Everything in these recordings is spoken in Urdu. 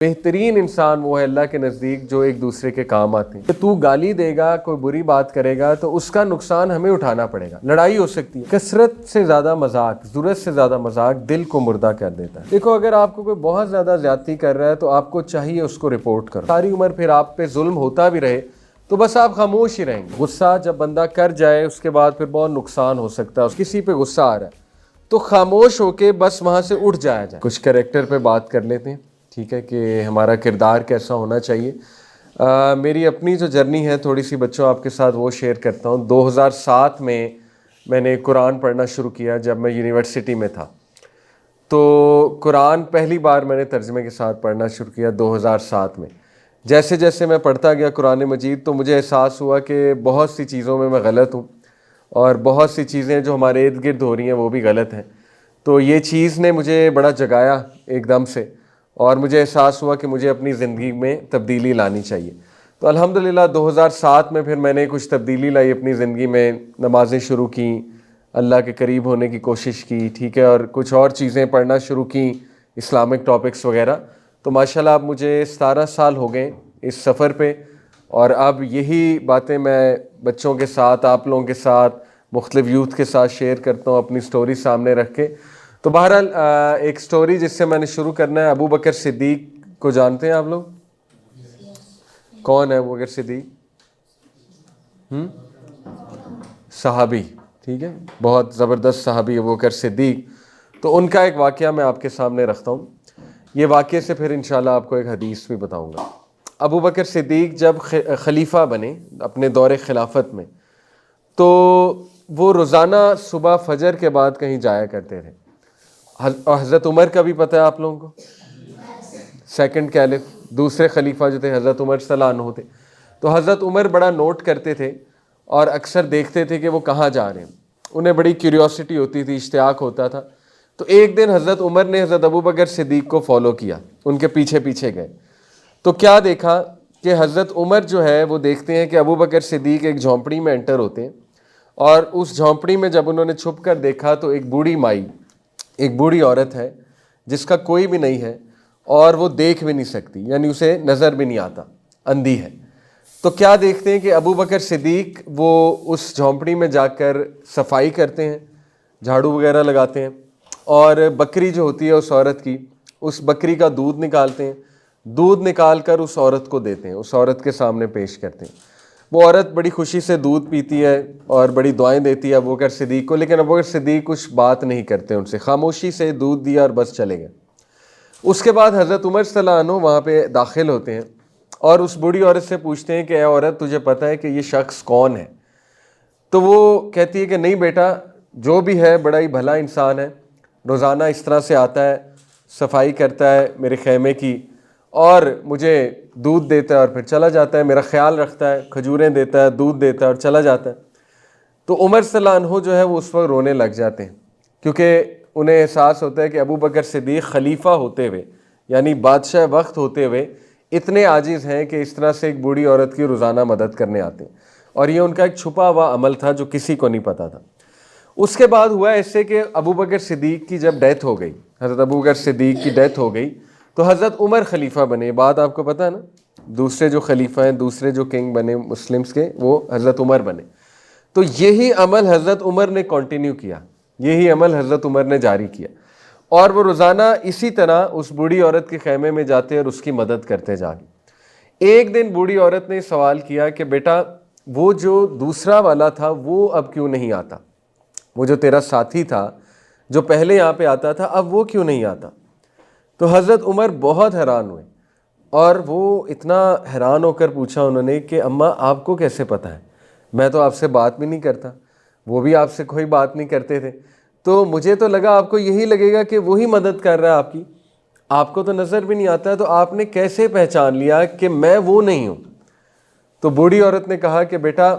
بہترین انسان وہ ہے اللہ کے نزدیک جو ایک دوسرے کے کام آتے ہیں. کہ تو گالی دے گا، کوئی بری بات کرے گا تو اس کا نقصان ہمیں اٹھانا پڑے گا، لڑائی ہو سکتی ہے. کثرت سے زیادہ مذاق، ضرورت سے زیادہ مذاق دل کو مردہ کر دیتا ہے. دیکھو اگر آپ کو کوئی بہت زیادہ زیادتی کر رہا ہے تو آپ کو چاہیے اس کو رپورٹ کرو. ساری عمر پھر آپ پہ ظلم ہوتا بھی رہے تو بس آپ خاموش ہی رہیں گے. غصہ جب بندہ کر جائے اس کے بعد پھر بہت نقصان ہو سکتا ہے. کسی پہ غصہ آ رہا ہے تو خاموش ہو کے بس وہاں سے اٹھ جایا جائے. کچھ کریکٹر پہ بات کر لیتے ہیں، ٹھیک ہے، کہ ہمارا کردار کیسا ہونا چاہیے. میری اپنی جو جرنی ہے تھوڑی سی بچوں آپ کے ساتھ وہ شیئر کرتا ہوں. 2007 میں نے قرآن پڑھنا شروع کیا جب میں یونیورسٹی میں تھا. تو قرآن پہلی بار میں نے ترجمے کے ساتھ پڑھنا شروع کیا 2007 میں. جیسے جیسے میں پڑھتا گیا قرآن مجید تو مجھے احساس ہوا کہ بہت سی چیزوں میں غلط ہوں اور بہت سی چیزیں جو ہمارے ارد گرد ہو رہی ہیں وہ بھی غلط ہیں. تو یہ چیز نے مجھے بڑا جگایا ایک دم سے، اور مجھے احساس ہوا کہ مجھے اپنی زندگی میں تبدیلی لانی چاہیے. تو الحمدللہ 2007 میں پھر میں نے کچھ تبدیلی لائی اپنی زندگی میں. نمازیں شروع کیں، اللہ کے قریب ہونے کی کوشش کی، ٹھیک ہے، اور کچھ اور چیزیں پڑھنا شروع کیں، اسلامک ٹاپکس وغیرہ. تو ماشاءاللہ اب مجھے 17 سال ہو گئے اس سفر پہ، اور اب یہی باتیں میں بچوں کے ساتھ، آپ لوگوں کے ساتھ، مختلف یوتھ کے ساتھ شیئر کرتا ہوں اپنی سٹوری سامنے رکھ کے. تو بہرحال ایک سٹوری جس سے میں نے شروع کرنا ہے. ابو بکر صدیق کو جانتے ہیں آپ لوگ؟ کون ہے ابو بکر صدیق؟ صحابی، ٹھیک ہے، بہت زبردست صحابی ابو بکر صدیق. تو ان کا ایک واقعہ میں آپ کے سامنے رکھتا ہوں. یہ واقعے سے پھر انشاءاللہ آپ کو ایک حدیث بھی بتاؤں گا. ابو بکر صدیق جب خلیفہ بنے اپنے دور خلافت میں تو وہ روزانہ صبح فجر کے بعد کہیں جایا کرتے تھے. حضرت عمر کا بھی پتہ ہے آپ لوگوں کو، سیکنڈ کیلف، دوسرے خلیفہ جو تھے حضرت عمر صلی اللہ عنہ تھے. تو حضرت عمر بڑا نوٹ کرتے تھے اور اکثر دیکھتے تھے کہ وہ کہاں جا رہے ہیں. انہیں بڑی کیوریوسٹی ہوتی تھی، اشتیاق ہوتا تھا. تو ایک دن حضرت عمر نے حضرت ابو بکر صدیق کو فالو کیا، ان کے پیچھے پیچھے گئے. تو کیا دیکھا کہ حضرت عمر جو ہے وہ دیکھتے ہیں کہ ابو بکر صدیق ایک جھونپڑی میں انٹر ہوتے ہیں، اور اس جھونپڑی میں جب انہوں نے چھپ کر دیکھا تو ایک بوڑھی مائی، ایک بوڑھی عورت ہے جس کا کوئی بھی نہیں ہے اور وہ دیکھ بھی نہیں سکتی، یعنی اسے نظر بھی نہیں آتا، اندھی ہے. تو کیا دیکھتے ہیں کہ ابو بکر صدیق وہ اس جھونپڑی میں جا کر صفائی کرتے ہیں، جھاڑو وغیرہ لگاتے ہیں، اور بکری جو ہوتی ہے اس عورت کی، اس بکری کا دودھ نکالتے ہیں. دودھ نکال کر اس عورت کو دیتے ہیں، اس عورت کے سامنے پیش کرتے ہیں. وہ عورت بڑی خوشی سے دودھ پیتی ہے اور بڑی دعائیں دیتی ہے ابو بکر صدیق کو، لیکن ابو بکر صدیق کچھ بات نہیں کرتے ان سے، خاموشی سے دودھ دیا اور بس چلے گئے. اس کے بعد حضرت عمر صلی اللہ عنہ وہاں پہ داخل ہوتے ہیں اور اس بوڑھی عورت سے پوچھتے ہیں کہ اے عورت تجھے پتہ ہے کہ یہ شخص کون ہے؟ تو وہ کہتی ہے کہ نہیں بیٹا، جو بھی ہے بڑا ہی بھلا انسان ہے، روزانہ اس طرح سے آتا ہے، صفائی کرتا ہے میرے خیمے کی، اور مجھے دودھ دیتا ہے اور پھر چلا جاتا ہے، میرا خیال رکھتا ہے، کھجوریں دیتا ہے، دودھ دیتا ہے اور چلا جاتا ہے. تو عمر صلی اللہ عنہ جو ہے وہ اس وقت رونے لگ جاتے ہیں، کیونکہ انہیں احساس ہوتا ہے کہ ابو بکر صدیق خلیفہ ہوتے ہوئے، یعنی بادشاہ وقت ہوتے ہوئے، اتنے عاجز ہیں کہ اس طرح سے ایک بوڑھی عورت کی روزانہ مدد کرنے آتے ہیں. اور یہ ان کا ایک چھپا ہوا عمل تھا جو کسی کو نہیں پتا تھا. اس کے بعد ہوا ایسے کہ ابو بکر صدیق کی جب ڈیتھ ہو گئی، حضرت ابو بکر صدیق کی ڈیتھ ہو گئی تو حضرت عمر خلیفہ بنے. یہ بات آپ کو پتہ ہے نا، دوسرے جو خلیفہ ہیں، دوسرے جو کنگ بنے مسلمز کے، وہ حضرت عمر بنے. تو یہی عمل حضرت عمر نے کنٹینیو کیا، یہی عمل حضرت عمر نے جاری کیا، اور وہ روزانہ اسی طرح اس بوڑھی عورت کے خیمے میں جاتے اور اس کی مدد کرتے جا کے. ایک دن بوڑھی عورت نے سوال کیا کہ بیٹا وہ جو دوسرا والا تھا وہ اب کیوں نہیں آتا؟ وہ جو تیرا ساتھی تھا جو پہلے یہاں پہ آتا تھا اب وہ کیوں نہیں آتا؟ تو حضرت عمر بہت حیران ہوئے، اور وہ اتنا حیران ہو کر پوچھا انہوں نے کہ اماں آپ کو کیسے پتہ ہے؟ میں تو آپ سے بات بھی نہیں کرتا، وہ بھی آپ سے کوئی بات نہیں کرتے تھے، تو مجھے تو لگا آپ کو یہی لگے گا کہ وہی مدد کر رہا ہے آپ کی، آپ کو تو نظر بھی نہیں آتا، تو آپ نے کیسے پہچان لیا کہ میں وہ نہیں ہوں؟ تو بوڑھی عورت نے کہا کہ بیٹا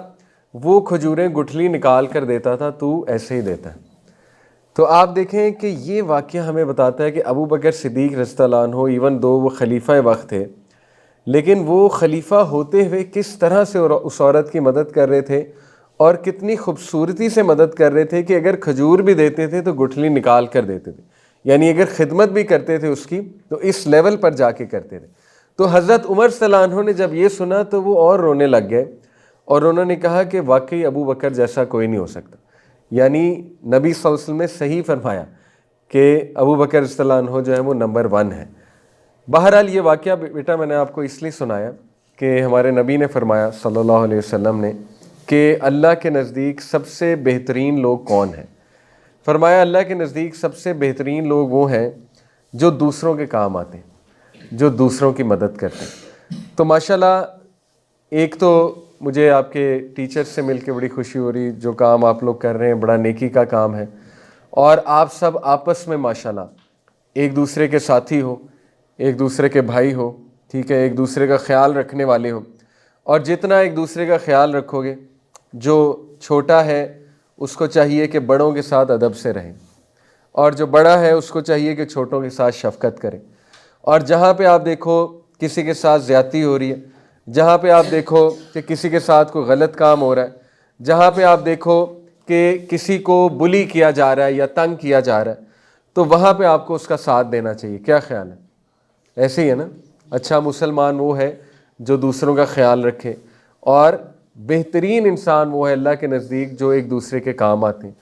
وہ کھجوریں گٹھلی نکال کر دیتا تھا، تو ایسے ہی دیتا ہے. تو آپ دیکھیں کہ یہ واقعہ ہمیں بتاتا ہے کہ ابو بکر صدیق رضی اللہ عنہ ایون دو وہ خلیفہ وقت تھے، لیکن وہ خلیفہ ہوتے ہوئے کس طرح سے اس عورت کی مدد کر رہے تھے، اور کتنی خوبصورتی سے مدد کر رہے تھے کہ اگر کھجور بھی دیتے تھے تو گٹھلی نکال کر دیتے تھے. یعنی اگر خدمت بھی کرتے تھے اس کی تو اس لیول پر جا کے کرتے تھے۔ تو حضرت عمر صلی اللہ عنہ نے جب یہ سنا تو وہ اور رونے لگ گئے، اور انہوں نے کہا کہ واقعی ابو بکر جیسا کوئی نہیں ہو سکتا۔ یعنی نبی صلی اللہ علیہ وسلم نے صحیح فرمایا کہ ابو بکر رضی اللہ عنہ جو ہے وہ نمبر 1 ہے۔ بہرحال یہ واقعہ بیٹا میں نے آپ کو اس لیے سنایا کہ ہمارے نبی نے فرمایا صلی اللہ علیہ وسلم نے کہ اللہ کے نزدیک سب سے بہترین لوگ کون ہیں؟ فرمایا اللہ کے نزدیک سب سے بہترین لوگ وہ ہیں جو دوسروں کے کام آتے ہیں، جو دوسروں کی مدد کرتے ہیں۔ تو ماشاءاللہ ایک تو مجھے آپ کے ٹیچر سے مل کے بڑی خوشی ہو رہی، جو کام آپ لوگ کر رہے ہیں بڑا نیکی کا کام ہے، اور آپ سب آپس میں ماشاءاللہ ایک دوسرے کے ساتھی ہو، ایک دوسرے کے بھائی ہو، ٹھیک ہے، ایک دوسرے کا خیال رکھنے والے ہو، اور جتنا ایک دوسرے کا خیال رکھو گے، جو چھوٹا ہے اس کو چاہیے کہ بڑوں کے ساتھ ادب سے رہیں، اور جو بڑا ہے اس کو چاہیے کہ چھوٹوں کے ساتھ شفقت کریں۔ اور جہاں پہ آپ دیکھو کسی کے ساتھ زیادتی ہو رہی ہے، جہاں پہ آپ دیکھو کہ کسی کے ساتھ کوئی غلط کام ہو رہا ہے، جہاں پہ آپ دیکھو کہ کسی کو بلی کیا جا رہا ہے یا تنگ کیا جا رہا ہے، تو وہاں پہ آپ کو اس کا ساتھ دینا چاہیے۔ کیا خیال ہے؟ ایسے ہی ہے نا؟ اچھا مسلمان وہ ہے جو دوسروں کا خیال رکھے، اور بہترین انسان وہ ہے اللہ کے نزدیک جو ایک دوسرے کے کام آتے ہیں۔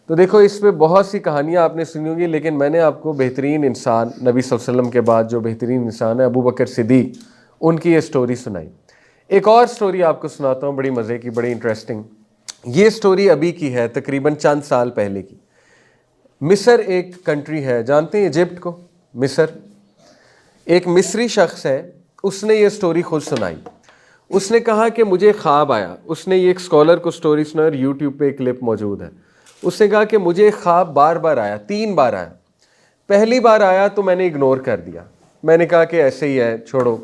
تو دیکھو اس پہ بہت سی کہانیاں آپ نے سنی ہوگی، لیکن میں نے آپ کو بہترین انسان نبی صلی اللہ علیہ وسلم کے بعد جو بہترین انسان ہے ابو بکر صدیق، ان کی یہ سٹوری سنائی۔ ایک اور سٹوری آپ کو سناتا ہوں، بڑی مزے کی، بڑی انٹرسٹنگ۔ یہ سٹوری ابھی کی ہے، تقریباً چند سال پہلے کی۔ مصر ایک کنٹری ہے، جانتے ہیں ایجپٹ کو؟ مصر ایک مصری شخص ہے، اس نے یہ سٹوری خود سنائی۔ اس نے کہا کہ مجھے خواب آیا، اس نے یہ ایک سکولر کو سٹوری سنائی اور یوٹیوب پہ ایک کلپ موجود ہے۔ اس نے کہا کہ مجھے خواب بار بار آیا، 3 بار آیا۔ پہلی بار آیا تو میں نے اگنور کر دیا، میں نے کہا کہ ایسے ہی ہے چھوڑو۔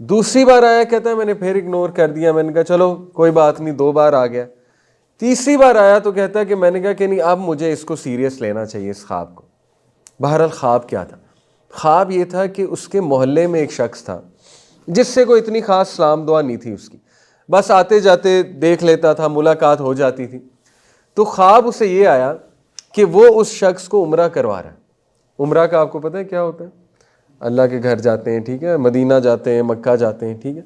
دوسری بار آیا، کہتا ہے میں نے پھر اگنور کر دیا، میں نے کہا چلو کوئی بات نہیں، 2 بار آ گیا۔ تیسری بار آیا تو کہتا ہے کہ میں نے کہا کہ نہیں، اب مجھے اس کو سیریس لینا چاہیے، اس خواب کو۔ بہرحال خواب کیا تھا؟ خواب یہ تھا کہ اس کے محلے میں ایک شخص تھا جس سے کوئی اتنی خاص سلام دعا نہیں تھی اس کی، بس آتے جاتے دیکھ لیتا تھا، ملاقات ہو جاتی تھی۔ تو خواب اسے یہ آیا کہ وہ اس شخص کو عمرہ کروا رہا ہے۔ عمرہ کا آپ کو پتہ ہے کیا ہوتا ہے؟ اللہ کے گھر جاتے ہیں، ٹھیک ہے، مدینہ جاتے ہیں، مکہ جاتے ہیں، ٹھیک ہے۔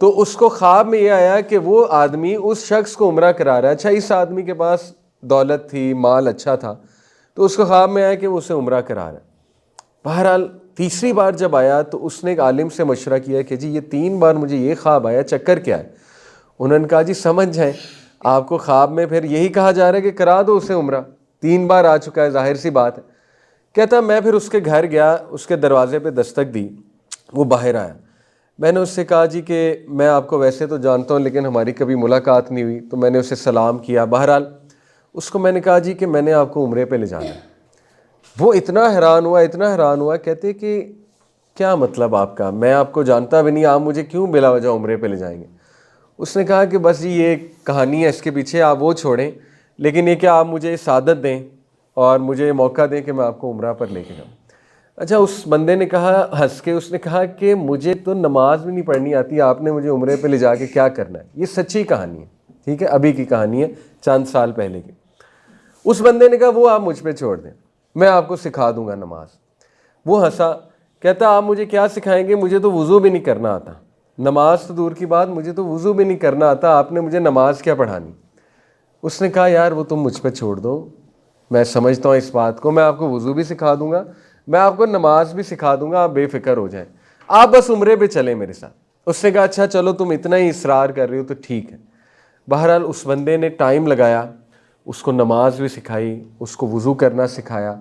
تو اس کو خواب میں یہ آیا کہ وہ آدمی اس شخص کو عمرہ کرا رہا ہے۔ اچھا اس آدمی کے پاس دولت تھی، مال اچھا تھا، تو اس کو خواب میں آیا کہ وہ اسے عمرہ کرا رہا ہے۔ بہرحال تیسری بار جب آیا تو اس نے ایک عالم سے مشورہ کیا کہ جی یہ 3 بار مجھے یہ خواب آیا، چکر کیا ہے؟ انہوں نے کہا جی سمجھ جائیں، آپ کو خواب میں پھر یہی کہا جا رہا ہے کہ کرا دو اسے عمرہ، 3 بار آ چکا ہے، ظاہر سی بات ہے۔ کہتا میں پھر اس کے گھر گیا، اس کے دروازے پہ دستک دی، وہ باہر آیا۔ میں نے اس سے کہا جی کہ میں آپ کو ویسے تو جانتا ہوں لیکن ہماری کبھی ملاقات نہیں ہوئی، تو میں نے اسے سلام کیا۔ بہرحال اس کو میں نے کہا جی کہ میں نے آپ کو عمرے پہ لے جانا ہے۔ وہ اتنا حیران ہوا، اتنا حیران ہوا، کہتے کہ کیا مطلب آپ کا، میں آپ کو جانتا بھی نہیں، آپ مجھے کیوں بلا وجہ عمرے پہ لے جائیں گے؟ اس نے کہا کہ بس جی یہ کہانی ہے، اس کے پیچھے آپ وہ چھوڑیں، لیکن یہ کہ آپ مجھے سعادت دیں اور مجھے موقع دیں کہ میں آپ کو عمرہ پر لے کے جاؤں۔ اچھا اس بندے نے کہا ہنس کے، اس نے کہا کہ مجھے تو نماز بھی نہیں پڑھنی آتی، آپ نے مجھے عمرے پہ لے جا کے کیا کرنا ہے؟ یہ سچی کہانی ہے، ٹھیک ہے، ابھی کی کہانی ہے، چند سال پہلے کی۔ اس بندے نے کہا وہ آپ مجھ پہ چھوڑ دیں، میں آپ کو سکھا دوں گا نماز۔ وہ ہنسا، کہتا آپ مجھے کیا سکھائیں گے، مجھے تو وضو بھی نہیں کرنا آتا، نماز تو دور کی بات، مجھے تو وضو بھی نہیں کرنا آتا، آپ نے مجھے نماز کیا پڑھانی؟ اس نے کہا یار وہ تم مجھ پہ چھوڑ دو، میں سمجھتا ہوں اس بات کو، میں آپ کو وضو بھی سکھا دوں گا، میں آپ کو نماز بھی سکھا دوں گا، آپ بے فکر ہو جائیں، آپ بس عمرے پہ چلیں میرے ساتھ۔ اس نے کہا اچھا چلو تم اتنا ہی اصرار کر رہے ہو تو ٹھیک ہے۔ بہرحال اس بندے نے ٹائم لگایا، اس کو نماز بھی سکھائی، اس کو وضو کرنا سکھایا،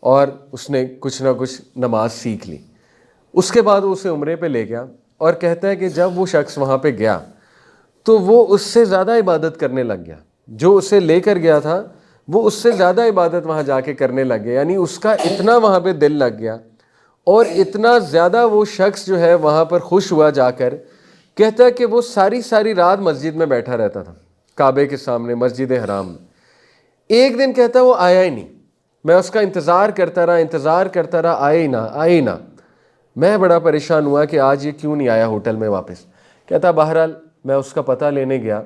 اور اس نے کچھ نہ کچھ نماز سیکھ لی۔ اس کے بعد وہ اسے عمرے پہ لے گیا، اور کہتا ہے کہ جب وہ شخص وہاں پہ گیا تو وہ اس سے زیادہ عبادت کرنے لگ گیا، جو اسے لے کر گیا تھا وہ اس سے زیادہ عبادت وہاں جا کے کرنے لگ گیا، یعنی اس کا اتنا وہاں پہ دل لگ گیا، اور اتنا زیادہ وہ شخص جو ہے وہاں پر خوش ہوا جا کر، کہتا ہے کہ وہ ساری رات مسجد میں بیٹھا رہتا تھا، کعبے کے سامنے، مسجد حرام میں۔ ایک دن کہتا ہے وہ آیا ہی نہیں، میں اس کا انتظار کرتا رہا، آئے ہی نہ۔ میں بڑا پریشان ہوا کہ آج یہ کیوں نہیں آیا ہوٹل میں واپس۔ کہتا بہرحال میں اس کا پتہ لینے گیا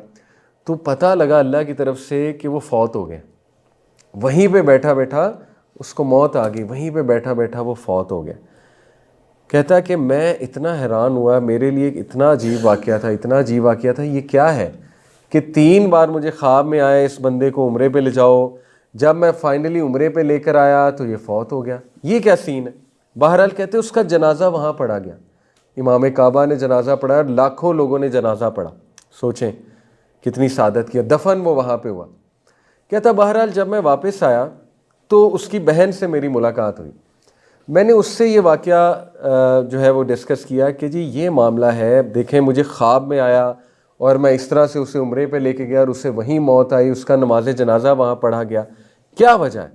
تو پتہ لگا اللہ کی طرف سے کہ وہ فوت ہو گئے۔ وہیں پہ بیٹھا اس کو موت آ گئی، وہیں پہ بیٹھا بیٹھا وہ فوت ہو گیا۔ کہتا کہ میں اتنا حیران ہوا، میرے لیے اتنا عجیب واقعہ تھا، اتنا عجیب واقعہ تھا، یہ کیا ہے کہ 3 بار مجھے خواب میں آیا اس بندے کو عمرے پہ لے جاؤ، جب میں فائنلی عمرے پہ لے کر آیا تو یہ فوت ہو گیا، یہ کیا سین ہے؟ بہرحال کہتے اس کا جنازہ وہاں پڑھا گیا، امام کعبہ نے جنازہ پڑھا اور لاکھوں لوگوں نے جنازہ پڑھا، سوچیں کتنی سعادت کیا، دفن وہ وہاں پہ ہوا۔ کہتا بہرحال جب میں واپس آیا تو اس کی بہن سے میری ملاقات ہوئی، میں نے اس سے یہ واقعہ جو ہے وہ ڈسکس کیا کہ جی یہ معاملہ ہے، دیکھیں مجھے خواب میں آیا اور میں اس طرح سے اسے عمرے پہ لے کے گیا اور اسے وہیں موت آئی، اس کا نماز جنازہ وہاں پڑھا گیا، کیا وجہ ہے؟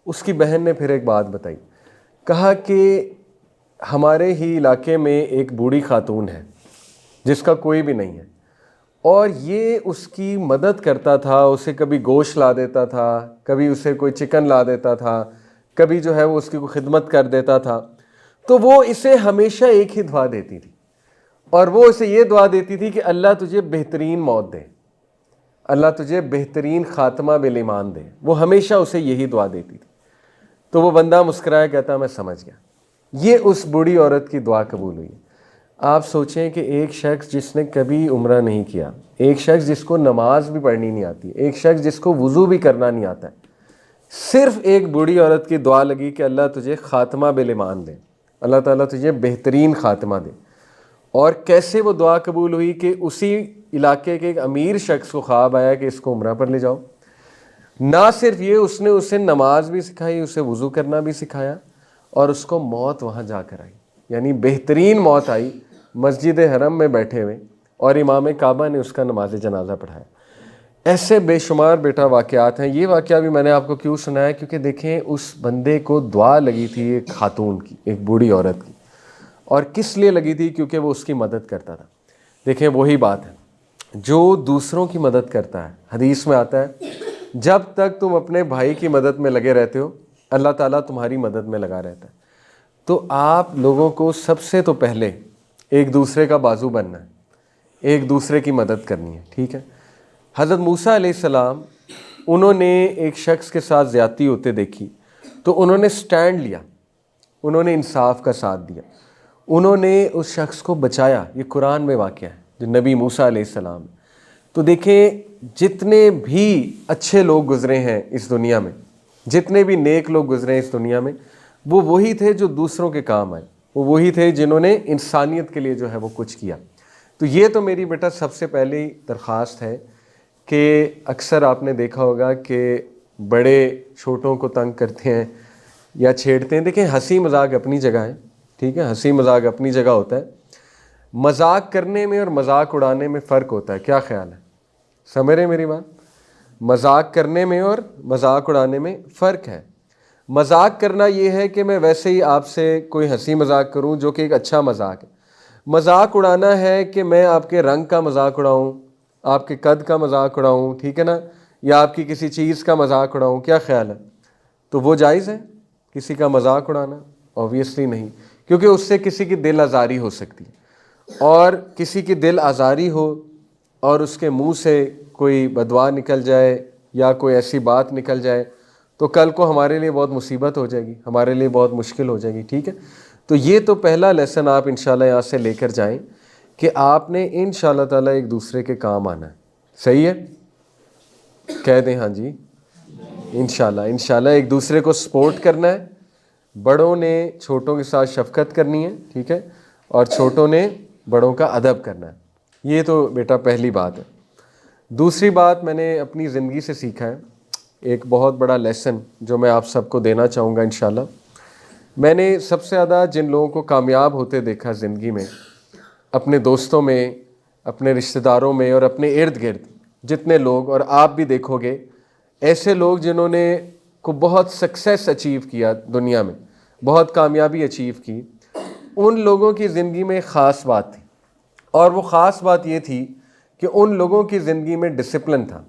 اس کی بہن نے پھر ایک بات بتائی، کہا کہ ہمارے ہی علاقے میں ایک بوڑھی خاتون ہے جس کا کوئی بھی نہیں ہے، اور یہ اس کی مدد کرتا تھا، اسے کبھی گوشت لا دیتا تھا، کبھی اسے کوئی چکن لا دیتا تھا، کبھی جو ہے وہ اس کی کوئی خدمت کر دیتا تھا، تو وہ اسے ہمیشہ ایک ہی دعا دیتی تھی، اور وہ اسے یہ دعا دیتی تھی کہ اللہ تجھے بہترین موت دے، اللہ تجھے بہترین خاتمہ بالایمان دے، وہ ہمیشہ اسے یہی دعا دیتی تھی۔ تو وہ بندہ مسکرایا، کہتا میں سمجھ گیا، یہ اس بوڑھی عورت کی دعا قبول ہوئی۔ آپ سوچیں کہ ایک شخص جس نے کبھی عمرہ نہیں کیا، ایک شخص جس کو نماز بھی پڑھنی نہیں آتی، ایک شخص جس کو وضو بھی کرنا نہیں آتا ہے، صرف ایک بوڑھی عورت کی دعا لگی کہ اللہ تجھے خاتمہ بالایمان دے، اللہ تعالیٰ تجھے بہترین خاتمہ دے، اور کیسے وہ دعا قبول ہوئی کہ اسی علاقے کے ایک امیر شخص کو خواب آیا کہ اس کو عمرہ پر لے جاؤ۔ نہ صرف یہ، اس نے اسے نماز بھی سکھائی، اسے وضو کرنا بھی سکھایا، اور اس کو موت وہاں جا کر آئی، یعنی بہترین موت آئی مسجد حرم میں بیٹھے ہوئے، اور امام کعبہ نے اس کا نماز جنازہ پڑھایا۔ ایسے بے شمار بیٹا واقعات ہیں۔ یہ واقعہ بھی میں نے آپ کو کیوں سنایا؟ کیونکہ دیکھیں اس بندے کو دعا لگی تھی ایک خاتون کی، ایک بوڑھی عورت کی، اور کس لیے لگی تھی؟ کیونکہ وہ اس کی مدد کرتا تھا۔ دیکھیں وہی بات ہے، جو دوسروں کی مدد کرتا ہے، حدیث میں آتا ہے جب تک تم اپنے بھائی کی مدد میں لگے رہتے ہو، اللہ تعالیٰ تمہاری مدد میں لگا رہتا ہے۔ تو آپ لوگوں کو سب سے تو پہلے ایک دوسرے کا بازو بننا ہے، ایک دوسرے کی مدد کرنی ہے، ٹھیک ہے؟ حضرت موسیٰ علیہ السلام، انہوں نے ایک شخص کے ساتھ زیادتی ہوتے دیکھی تو انہوں نے سٹینڈ لیا، انہوں نے انصاف کا ساتھ دیا، انہوں نے اس شخص کو بچایا۔ یہ قرآن میں واقعہ ہے جو نبی موسیٰ علیہ السلام۔ تو دیکھیں جتنے بھی اچھے لوگ گزرے ہیں اس دنیا میں، جتنے بھی نیک لوگ گزرے ہیں اس دنیا میں، وہ وہی تھے جو دوسروں کے کام آئے، وہ وہی تھے جنہوں نے انسانیت کے لیے جو ہے وہ کچھ کیا۔ تو یہ تو میری بیٹا سب سے پہلی درخواست ہے کہ اکثر آپ نے دیکھا ہوگا کہ بڑے چھوٹوں کو تنگ کرتے ہیں یا چھیڑتے ہیں۔ دیکھیں ہنسی مذاق اپنی جگہ ہے، ٹھیک ہے، ہنسی مذاق اپنی جگہ ہوتا ہے، مذاق کرنے میں اور مذاق اڑانے میں فرق ہوتا ہے۔ کیا خیال ہے؟ سمجھ رہے ہیں میری بات؟ مذاق کرنے میں اور مذاق اڑانے میں فرق ہے۔ مذاق کرنا یہ ہے کہ میں ویسے ہی آپ سے کوئی ہنسی مذاق کروں جو کہ ایک اچھا مذاق ہے۔ مذاق اڑانا ہے کہ میں آپ کے رنگ کا مذاق اڑاؤں، آپ کے قد کا مذاق اڑاؤں، ٹھیک ہے نا، یا آپ کی کسی چیز کا مذاق اڑاؤں۔ کیا خیال ہے؟ تو وہ جائز ہے کسی کا مذاق اڑانا؟ اوبویسلی نہیں، کیونکہ اس سے کسی کی دل آزاری ہو سکتی ہے، اور کسی کی دل آزاری ہو اور اس کے منہ سے کوئی بددعا نکل جائے یا کوئی ایسی بات نکل جائے تو کل کو ہمارے لیے بہت مصیبت ہو جائے گی، ہمارے لیے بہت مشکل ہو جائے گی، ٹھیک ہے؟ تو یہ تو پہلا لیسن آپ انشاءاللہ یہاں سے لے کر جائیں کہ آپ نے انشاءاللہ تعالیٰ ایک دوسرے کے کام آنا ہے۔ صحیح ہے؟ کہہ دیں ہاں جی، انشاءاللہ ایک دوسرے کو سپورٹ کرنا ہے، بڑوں نے چھوٹوں کے ساتھ شفقت کرنی ہے، ٹھیک ہے، اور چھوٹوں نے بڑوں کا ادب کرنا ہے۔ یہ تو بیٹا پہلی بات ہے۔ دوسری بات میں نے اپنی زندگی سے سیکھا ہے، ایک بہت بڑا لیسن جو میں آپ سب کو دینا چاہوں گا انشاءاللہ۔ میں نے سب سے زیادہ جن لوگوں کو کامیاب ہوتے دیکھا زندگی میں، اپنے دوستوں میں، اپنے رشتہ داروں میں، اور اپنے ارد گرد جتنے لوگ، اور آپ بھی دیکھو گے ایسے لوگ جنہوں نے کو بہت سکسیس اچیو کیا دنیا میں، بہت کامیابی اچیو کی، ان لوگوں کی زندگی میں ایک خاص بات تھی، اور وہ خاص بات یہ تھی کہ ان لوگوں کی زندگی میں ڈسپلن تھا،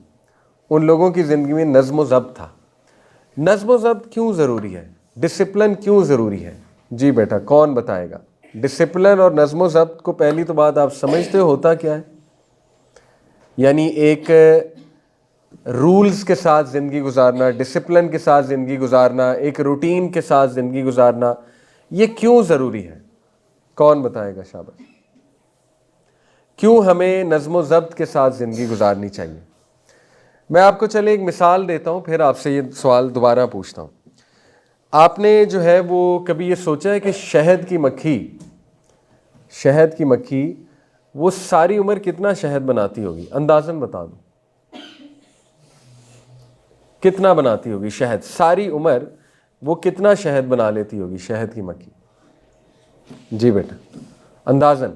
ان لوگوں کی زندگی میں نظم و ضبط تھا۔ نظم و ضبط کیوں ضروری ہے؟ ڈسپلن کیوں ضروری ہے؟ جی بیٹا کون بتائے گا؟ ڈسپلن اور نظم و ضبط کو پہلی تو بات آپ سمجھتے ہو ہوتا کیا ہے؟ یعنی ایک رولز کے ساتھ زندگی گزارنا، ڈسپلن کے ساتھ زندگی گزارنا، ایک روٹین کے ساتھ زندگی گزارنا، یہ کیوں ضروری ہے؟ کون بتائے گا؟ شاباش. کیوں ہمیں نظم و ضبط کے ساتھ زندگی گزارنی چاہیے؟ میں آپ کو چلے ایک مثال دیتا ہوں، پھر آپ سے یہ سوال دوبارہ پوچھتا ہوں. آپ نے جو ہے وہ کبھی یہ سوچا ہے کہ شہد کی مکھی وہ ساری عمر کتنا شہد بناتی ہوگی؟ اندازاً بتا دو کتنا بناتی ہوگی شہد؟ ساری عمر وہ کتنا شہد بنا لیتی ہوگی شہد کی مکھی؟ جی بیٹا اندازاً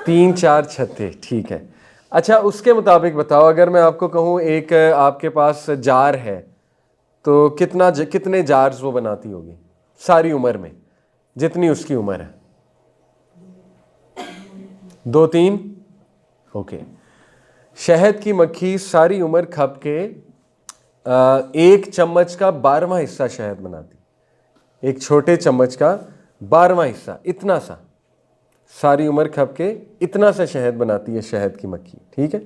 3-4 چھتے. ٹھیک ہے. اچھا اس کے مطابق بتاؤ، اگر میں آپ کو کہوں ایک آپ کے پاس جار ہے تو کتنے جارز وہ بناتی ہوگی ساری عمر میں، جتنی اس کی عمر ہے؟ 2-3. اوکے. شہد کی مکھی ساری عمر کھپ کے 1 چمچ کا 12واں حصہ شہد بناتی. ایک چھوٹے چمچ کا 12واں حصہ، اتنا سا ساری عمر کھپ کے اتنا سا شہد بناتی ہے شہد کی مکھی. ٹھیک ہے.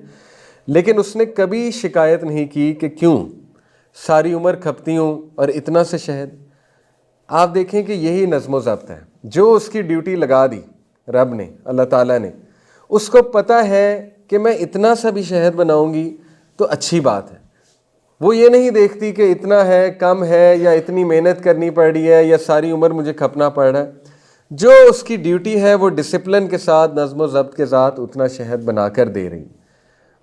لیکن اس نے کبھی شکایت نہیں کی کہ کیوں ساری عمر کھپتی ہوں اور اتنا سے شہد. آپ دیکھیں کہ یہی نظم و ضبط ہے. جو اس کی ڈیوٹی لگا دی رب نے، اللہ تعالیٰ نے، اس کو پتہ ہے کہ میں اتنا سا بھی شہد بناؤں گی تو اچھی بات ہے. وہ یہ نہیں دیکھتی کہ اتنا ہے، کم ہے، یا اتنی محنت کرنی پڑ رہی ہے، یا ساری عمر مجھے کھپنا پڑ رہا ہے. جو اس کی ڈیوٹی ہے وہ ڈسپلن کے ساتھ، نظم و ضبط کے ساتھ اتنا شہد بنا کر دے رہی.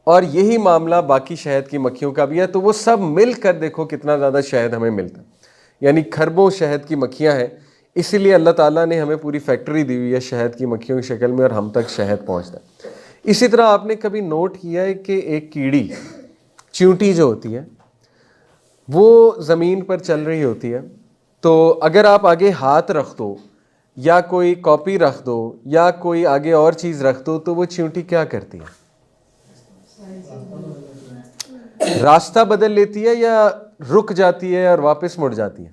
اور یہی معاملہ باقی شہد کی مکھیوں کا بھی ہے. تو وہ سب مل کر دیکھو کتنا زیادہ شہد ہمیں ملتا ہے. یعنی کھربوں شہد کی مکھیاں ہیں، اسی لیے اللہ تعالیٰ نے ہمیں پوری فیکٹری دی ہوئی ہے شہد کی مکھیوں کی شکل میں، اور ہم تک شہد پہنچتا ہے. اسی طرح آپ نے کبھی نوٹ کیا ہے کہ ایک کیڑی، چیونٹی جو ہوتی ہے، وہ زمین پر چل رہی ہوتی ہے، تو اگر آپ آگے ہاتھ رکھ دو یا کوئی کاپی رکھ دو یا کوئی آگے اور چیز رکھ دو تو وہ چیونٹی کیا کرتی ہے؟ راستہ بدل لیتی ہے یا رک جاتی ہے اور واپس مڑ جاتی ہے؟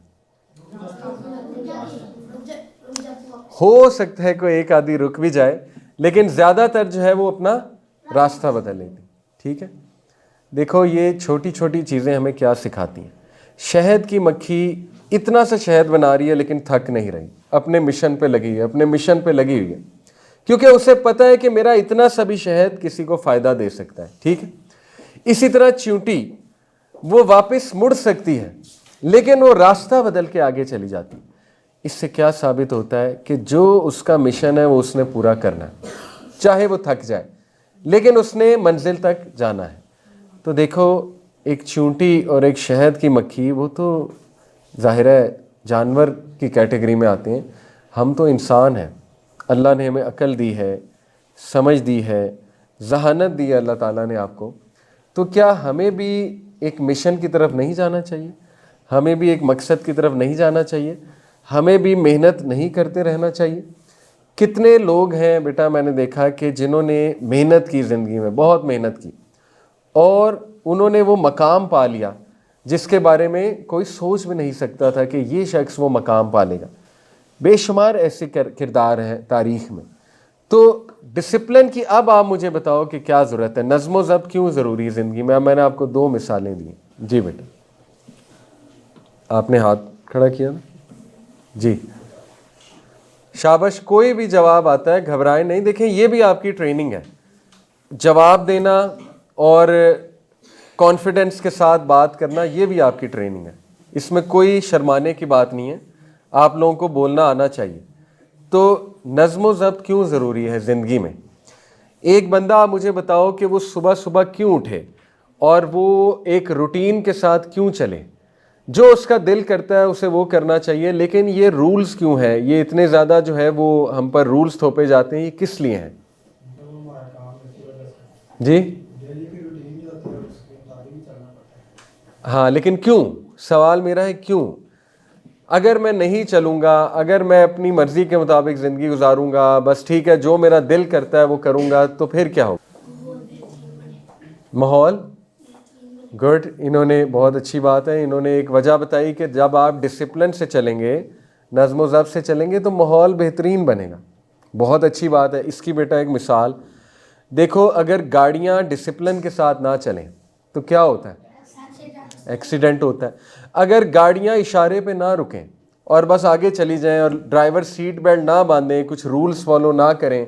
ہو سکتا ہے کوئی ایک آدھی رک بھی جائے، لیکن زیادہ تر جو ہے وہ اپنا راستہ بدل لیتی. ٹھیک ہے. دیکھو یہ چھوٹی چھوٹی چیزیں ہمیں کیا سکھاتی ہیں. شہد کی مکھی اتنا سا شہد بنا رہی ہے لیکن تھک نہیں رہی، اپنے مشن پہ لگی ہوئی ہے، کیونکہ اسے پتہ ہے کہ میرا اتنا سا بھی شہد کسی کو فائدہ دے سکتا ہے. ٹھیک ہے. اسی طرح چیونٹی وہ واپس مڑ سکتی ہے لیکن وہ راستہ بدل کے آگے چلی جاتی. اس سے کیا ثابت ہوتا ہے کہ جو اس کا مشن ہے وہ اس نے پورا کرنا ہے، چاہے وہ تھک جائے لیکن اس نے منزل تک جانا ہے. تو دیکھو ایک چیونٹی اور ایک شہد کی مکھی، وہ تو ظاہر ہے جانور کی کیٹیگری میں آتے ہیں، ہم تو انسان ہیں. اللہ نے ہمیں عقل دی ہے، سمجھ دی ہے، ذہانت دی ہے اللہ تعالیٰ نے آپ کو. تو کیا ہمیں بھی ایک مشن کی طرف نہیں جانا چاہیے؟ ہمیں بھی ایک مقصد کی طرف نہیں جانا چاہیے؟ ہمیں بھی محنت نہیں کرتے رہنا چاہیے؟ کتنے لوگ ہیں بیٹا میں نے دیکھا کہ جنہوں نے محنت کی، زندگی میں بہت محنت کی، اور انہوں نے وہ مقام پا لیا جس کے بارے میں کوئی سوچ بھی نہیں سکتا تھا کہ یہ شخص وہ مقام پا لے گا. بے شمار ایسے کردار ہیں تاریخ میں. تو ڈسپلن کی اب آپ مجھے بتاؤ کہ کیا ضرورت ہے، نظم و ضبط کیوں ضروری ہے زندگی میں؟ اب میں نے آپ کو 2 مثالیں دی. جی بیٹا آپ نے ہاتھ کھڑا کیا نا؟ جی شاباش. کوئی بھی جواب آتا ہے گھبرائیں نہیں. دیکھیں یہ بھی آپ کی ٹریننگ ہے، جواب دینا اور کانفیڈنس کے ساتھ بات کرنا، یہ بھی آپ کی ٹریننگ ہے. اس میں کوئی شرمانے کی بات نہیں ہے، آپ لوگوں کو بولنا آنا چاہیے. تو نظم و ضبط کیوں ضروری ہے زندگی میں؟ ایک بندہ آپ مجھے بتاؤ کہ وہ صبح صبح کیوں اٹھے اور وہ ایک روٹین کے ساتھ کیوں چلے؟ جو اس کا دل کرتا ہے اسے وہ کرنا چاہیے، لیکن یہ رولز کیوں ہیں؟ یہ اتنے زیادہ جو ہے وہ ہم پر رولز تھوپے جاتے ہیں، یہ کس لیے ہیں؟ جی ہاں لیکن کیوں؟ سوال میرا ہے کیوں؟ اگر میں نہیں چلوں گا، اگر میں اپنی مرضی کے مطابق زندگی گزاروں گا، بس ٹھیک ہے جو میرا دل کرتا ہے وہ کروں گا، تو پھر کیا ہوگا؟ ماحول گڈ. انہوں نے بہت اچھی بات ہے، انہوں نے ایک وجہ بتائی کہ جب آپ ڈسپلن سے چلیں گے، نظم و ضبط سے چلیں گے تو ماحول بہترین بنے گا. بہت اچھی بات ہے. اس کی بیٹا ایک مثال، دیکھو اگر گاڑیاں ڈسپلن کے ساتھ نہ چلیں تو کیا ہوتا ہے؟ ایکسیڈنٹ ہوتا ہے. اگر گاڑیاں اشارے پہ نہ رکیں اور بس آگے چلی جائیں اور ڈرائیور سیٹ بیلٹ نہ باندھیں, کچھ رولز فالو نہ کریں,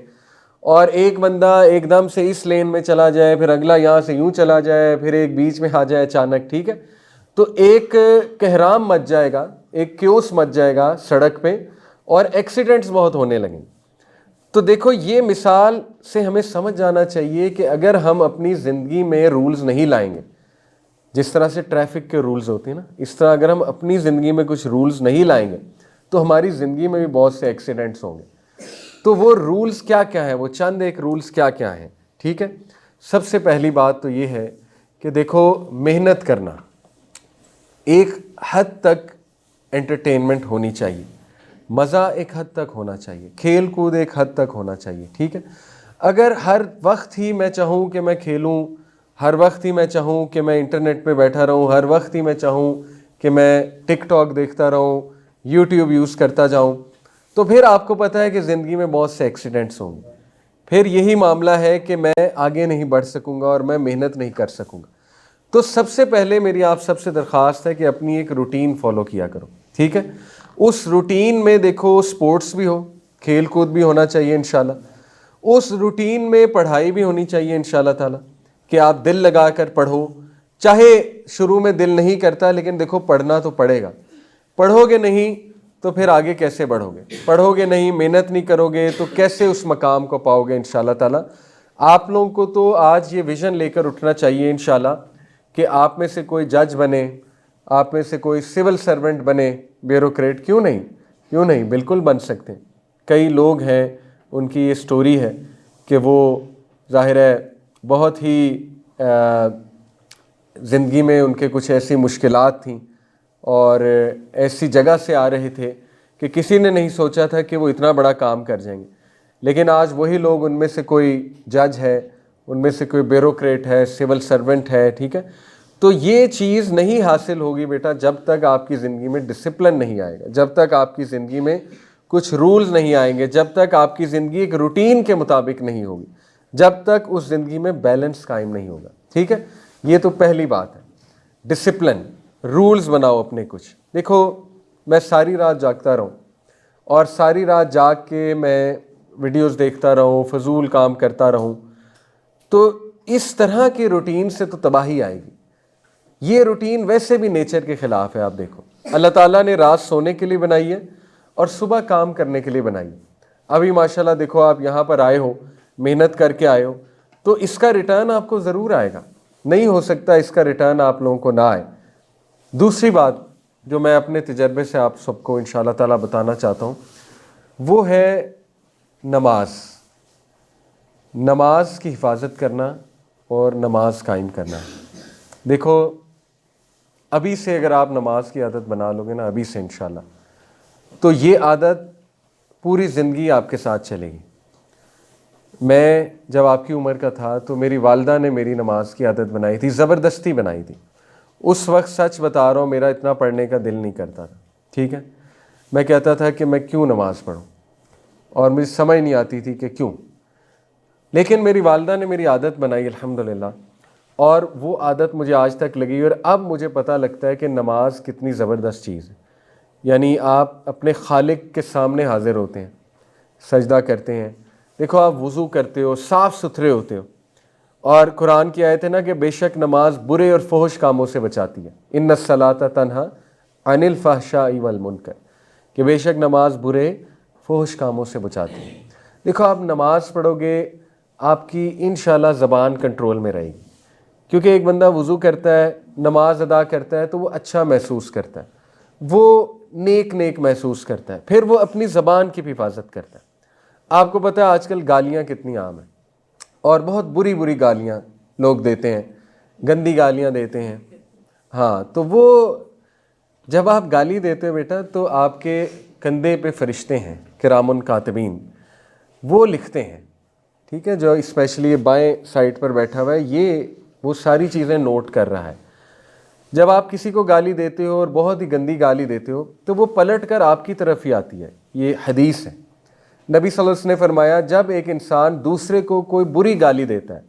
اور ایک بندہ ایک دم سے اس لین میں چلا جائے, پھر اگلا یہاں سے یوں چلا جائے, پھر ایک بیچ میں آ جائے اچانک, ٹھیک ہے, تو ایک کہرام مچ جائے گا, ایک کیوس مچ جائے گا سڑک پہ, اور ایکسیڈنٹس بہت ہونے لگیں. تو دیکھو یہ مثال سے ہمیں سمجھ جانا چاہیے کہ اگر ہم اپنی زندگی میں رولز نہیں لائیں گے, جس طرح سے ٹریفک کے رولز ہوتے ہیں نا, اس طرح اگر ہم اپنی زندگی میں کچھ رولز نہیں لائیں گے تو ہماری زندگی میں بھی بہت سے ایکسیڈنٹس ہوں گے. تو وہ رولز کیا کیا ہیں, وہ چند ایک رولز کیا کیا ہیں, ٹھیک ہے. سب سے پہلی بات تو یہ ہے کہ دیکھو محنت کرنا ایک حد تک انٹرٹینمنٹ ہونی چاہیے, مزہ ایک حد تک ہونا چاہیے, کھیل کود ایک حد تک ہونا چاہیے, ٹھیک ہے. اگر ہر وقت ہی میں چاہوں کہ میں کھیلوں, ہر وقت ہی میں چاہوں کہ میں انٹرنیٹ پہ بیٹھا رہوں, ہر وقت ہی میں چاہوں کہ میں ٹک ٹاک دیکھتا رہوں, یوٹیوب یوز کرتا جاؤں, تو پھر آپ کو پتہ ہے کہ زندگی میں بہت سے ایکسیڈنٹس ہوں گے. پھر یہی معاملہ ہے کہ میں آگے نہیں بڑھ سکوں گا اور میں محنت نہیں کر سکوں گا. تو سب سے پہلے میری آپ سب سے درخواست ہے کہ اپنی ایک روٹین فالو کیا کرو, ٹھیک ہے. اس روٹین میں دیکھو سپورٹس بھی ہو, کھیل کود بھی ہونا چاہیے انشاءاللہ. اس روٹین میں پڑھائی بھی ہونی چاہیے انشاءاللہ تعالی, کہ آپ دل لگا کر پڑھو. چاہے شروع میں دل نہیں کرتا, لیکن دیکھو پڑھنا تو پڑے گا. پڑھو گے نہیں تو پھر آگے کیسے بڑھو گے؟ پڑھو گے نہیں, محنت نہیں کرو گے تو کیسے اس مقام کو پاؤ گے انشاءاللہ تعالی. آپ لوگوں کو تو آج یہ ویژن لے کر اٹھنا چاہیے انشاءاللہ کہ آپ میں سے کوئی جج بنے, آپ میں سے کوئی سول سرونٹ بنے, بیوروکریٹ. کیوں نہیں, بالکل بن سکتے ہیں. کئی لوگ ہیں ان کی یہ سٹوری ہے کہ وہ ظاہر ہے بہت ہی زندگی میں ان کے کچھ ایسی مشکلات تھیں اور ایسی جگہ سے آ رہے تھے کہ کسی نے نہیں سوچا تھا کہ وہ اتنا بڑا کام کر جائیں گے. لیکن آج وہی لوگ, ان میں سے کوئی جج ہے, ان میں سے کوئی بیوروکریٹ ہے, سول سرونٹ ہے, ٹھیک ہے. تو یہ چیز نہیں حاصل ہوگی بیٹا جب تک آپ کی زندگی میں ڈسپلن نہیں آئے گا, جب تک آپ کی زندگی میں کچھ رولز نہیں آئیں گے, جب تک آپ کی زندگی ایک روٹین کے مطابق نہیں ہوگی, جب تک اس زندگی میں بیلنس قائم نہیں ہوگا, ٹھیک ہے. یہ تو پہلی بات ہے, ڈسپلن, رولز بناؤ اپنے کچھ. دیکھو میں ساری رات جاگتا رہوں اور ساری رات جاگ کے میں ویڈیوز دیکھتا رہوں, فضول کام کرتا رہوں, تو اس طرح کی روٹین سے تو تباہی آئے گی. یہ روٹین ویسے بھی نیچر کے خلاف ہے. آپ دیکھو اللہ تعالیٰ نے رات سونے کے لیے بنائی ہے اور صبح کام کرنے کے لیے بنائی ہے. ابھی ماشاءاللہ دیکھو آپ یہاں پر آئے ہو, محنت کر کے آئے ہو, تو اس کا ریٹرن آپ کو ضرور آئے گا. نہیں ہو سکتا اس کا ریٹرن آپ لوگوں کو نہ آئے. دوسری بات جو میں اپنے تجربے سے آپ سب کو انشاءاللہ تعالیٰ بتانا چاہتا ہوں وہ ہے نماز. نماز کی حفاظت کرنا اور نماز قائم کرنا. دیکھو ابھی سے اگر آپ نماز کی عادت بنا لو گے نا, ابھی سے انشاءاللہ, تو یہ عادت پوری زندگی آپ کے ساتھ چلے گی. میں جب آپ کی عمر کا تھا تو میری والدہ نے میری نماز کی عادت بنائی تھی, زبردستی بنائی تھی. اس وقت سچ بتا رہا ہوں میرا اتنا پڑھنے کا دل نہیں کرتا تھا, ٹھیک ہے. میں کہتا تھا کہ میں کیوں نماز پڑھوں, اور مجھے سمجھ نہیں آتی تھی کہ کیوں. لیکن میری والدہ نے میری عادت بنائی الحمدللہ, اور وہ عادت مجھے آج تک لگی, اور اب مجھے پتہ لگتا ہے کہ نماز کتنی زبردست چیز ہے. یعنی آپ اپنے خالق کے سامنے حاضر ہوتے ہیں, سجدہ کرتے ہیں. دیکھو آپ وضو کرتے ہو, صاف ستھرے ہوتے ہو, اور قرآن کی آیت ہے نا کہ بے شک نماز برے اور فحش کاموں سے بچاتی ہے. ان الصلاۃ تنہا عن الفحشاء والمنکر, کہ بے شک نماز برے فحش کاموں سے بچاتی ہے. دیکھو آپ نماز پڑھو گے, آپ کی انشاءاللہ زبان کنٹرول میں رہے گی, کیونکہ ایک بندہ وضو کرتا ہے, نماز ادا کرتا ہے, تو وہ اچھا محسوس کرتا ہے, وہ نیک محسوس کرتا ہے, پھر وہ اپنی زبان کی بھی حفاظت کرتا ہے. آپ کو پتہ ہے آج کل گالیاں کتنی عام ہیں, اور بہت بری گالیاں لوگ دیتے ہیں, گندی گالیاں دیتے ہیں. ہاں, تو وہ جب آپ گالی دیتے ہو بیٹا تو آپ کے کندھے پہ فرشتے ہیں کرام کاتبین, وہ لکھتے ہیں, ٹھیک ہے, جو اسپیشلی یہ بائیں سائڈ پر بیٹھا ہوا ہے, یہ وہ ساری چیزیں نوٹ کر رہا ہے. جب آپ کسی کو گالی دیتے ہو اور بہت ہی گندی گالی دیتے ہو تو وہ پلٹ کر آپ کی طرف ہی آتی ہے. یہ حدیث ہے. نبی صلی اللہ علیہ وسلم نے فرمایا جب ایک انسان دوسرے کو کوئی بری گالی دیتا ہے،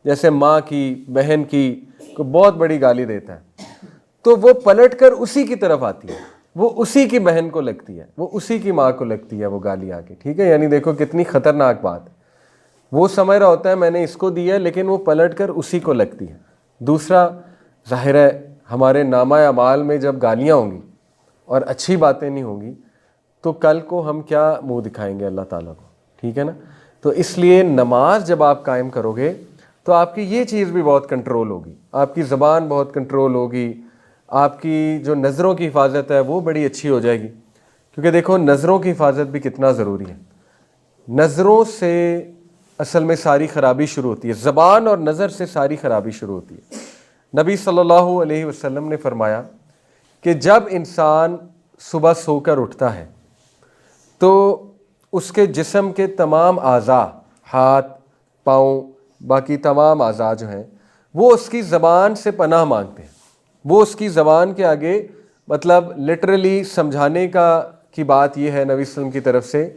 جیسے ماں کی، بہن کی، کوئی بہت بڑی گالی دیتا ہے، تو وہ پلٹ کر اسی کی طرف آتی ہے، وہ اسی کی بہن کو لگتی ہے، وہ اسی کی ماں کو لگتی ہے وہ گالی آ کے، ٹھیک ہے؟ یعنی دیکھو کتنی خطرناک بات ہے. وہ سمجھ رہا ہوتا ہے میں نے اس کو دیا ہے، لیکن وہ پلٹ کر اسی کو لگتی ہے. دوسرا، ظاہر ہے ہمارے نامہ اعمال میں جب گالیاں ہوں گی اور اچھی باتیں نہیں ہوں گی تو کل کو ہم کیا منہ دکھائیں گے اللہ تعالیٰ کو، ٹھیک ہے نا؟ تو اس لیے نماز جب آپ قائم کرو گے تو آپ کی یہ چیز بھی بہت کنٹرول ہوگی، آپ کی زبان بہت کنٹرول ہوگی، آپ کی جو نظروں کی حفاظت ہے وہ بڑی اچھی ہو جائے گی. کیونکہ دیکھو نظروں کی حفاظت بھی کتنا ضروری ہے. نظروں سے اصل میں ساری خرابی شروع ہوتی ہے، زبان اور نظر سے ساری خرابی شروع ہوتی ہے. نبی صلی اللہ علیہ وسلم نے فرمایا کہ جب انسان صبح سو کر اٹھتا ہے تو اس کے جسم کے تمام اعضاء، ہاتھ، پاؤں، باقی تمام اعضاء جو ہیں وہ اس کی زبان سے پناہ مانگتے ہیں. وہ اس کی زبان کے آگے، مطلب لٹرلی سمجھانے کی بات یہ ہے نبی صلی اللہ علیہ وسلم کی طرف سے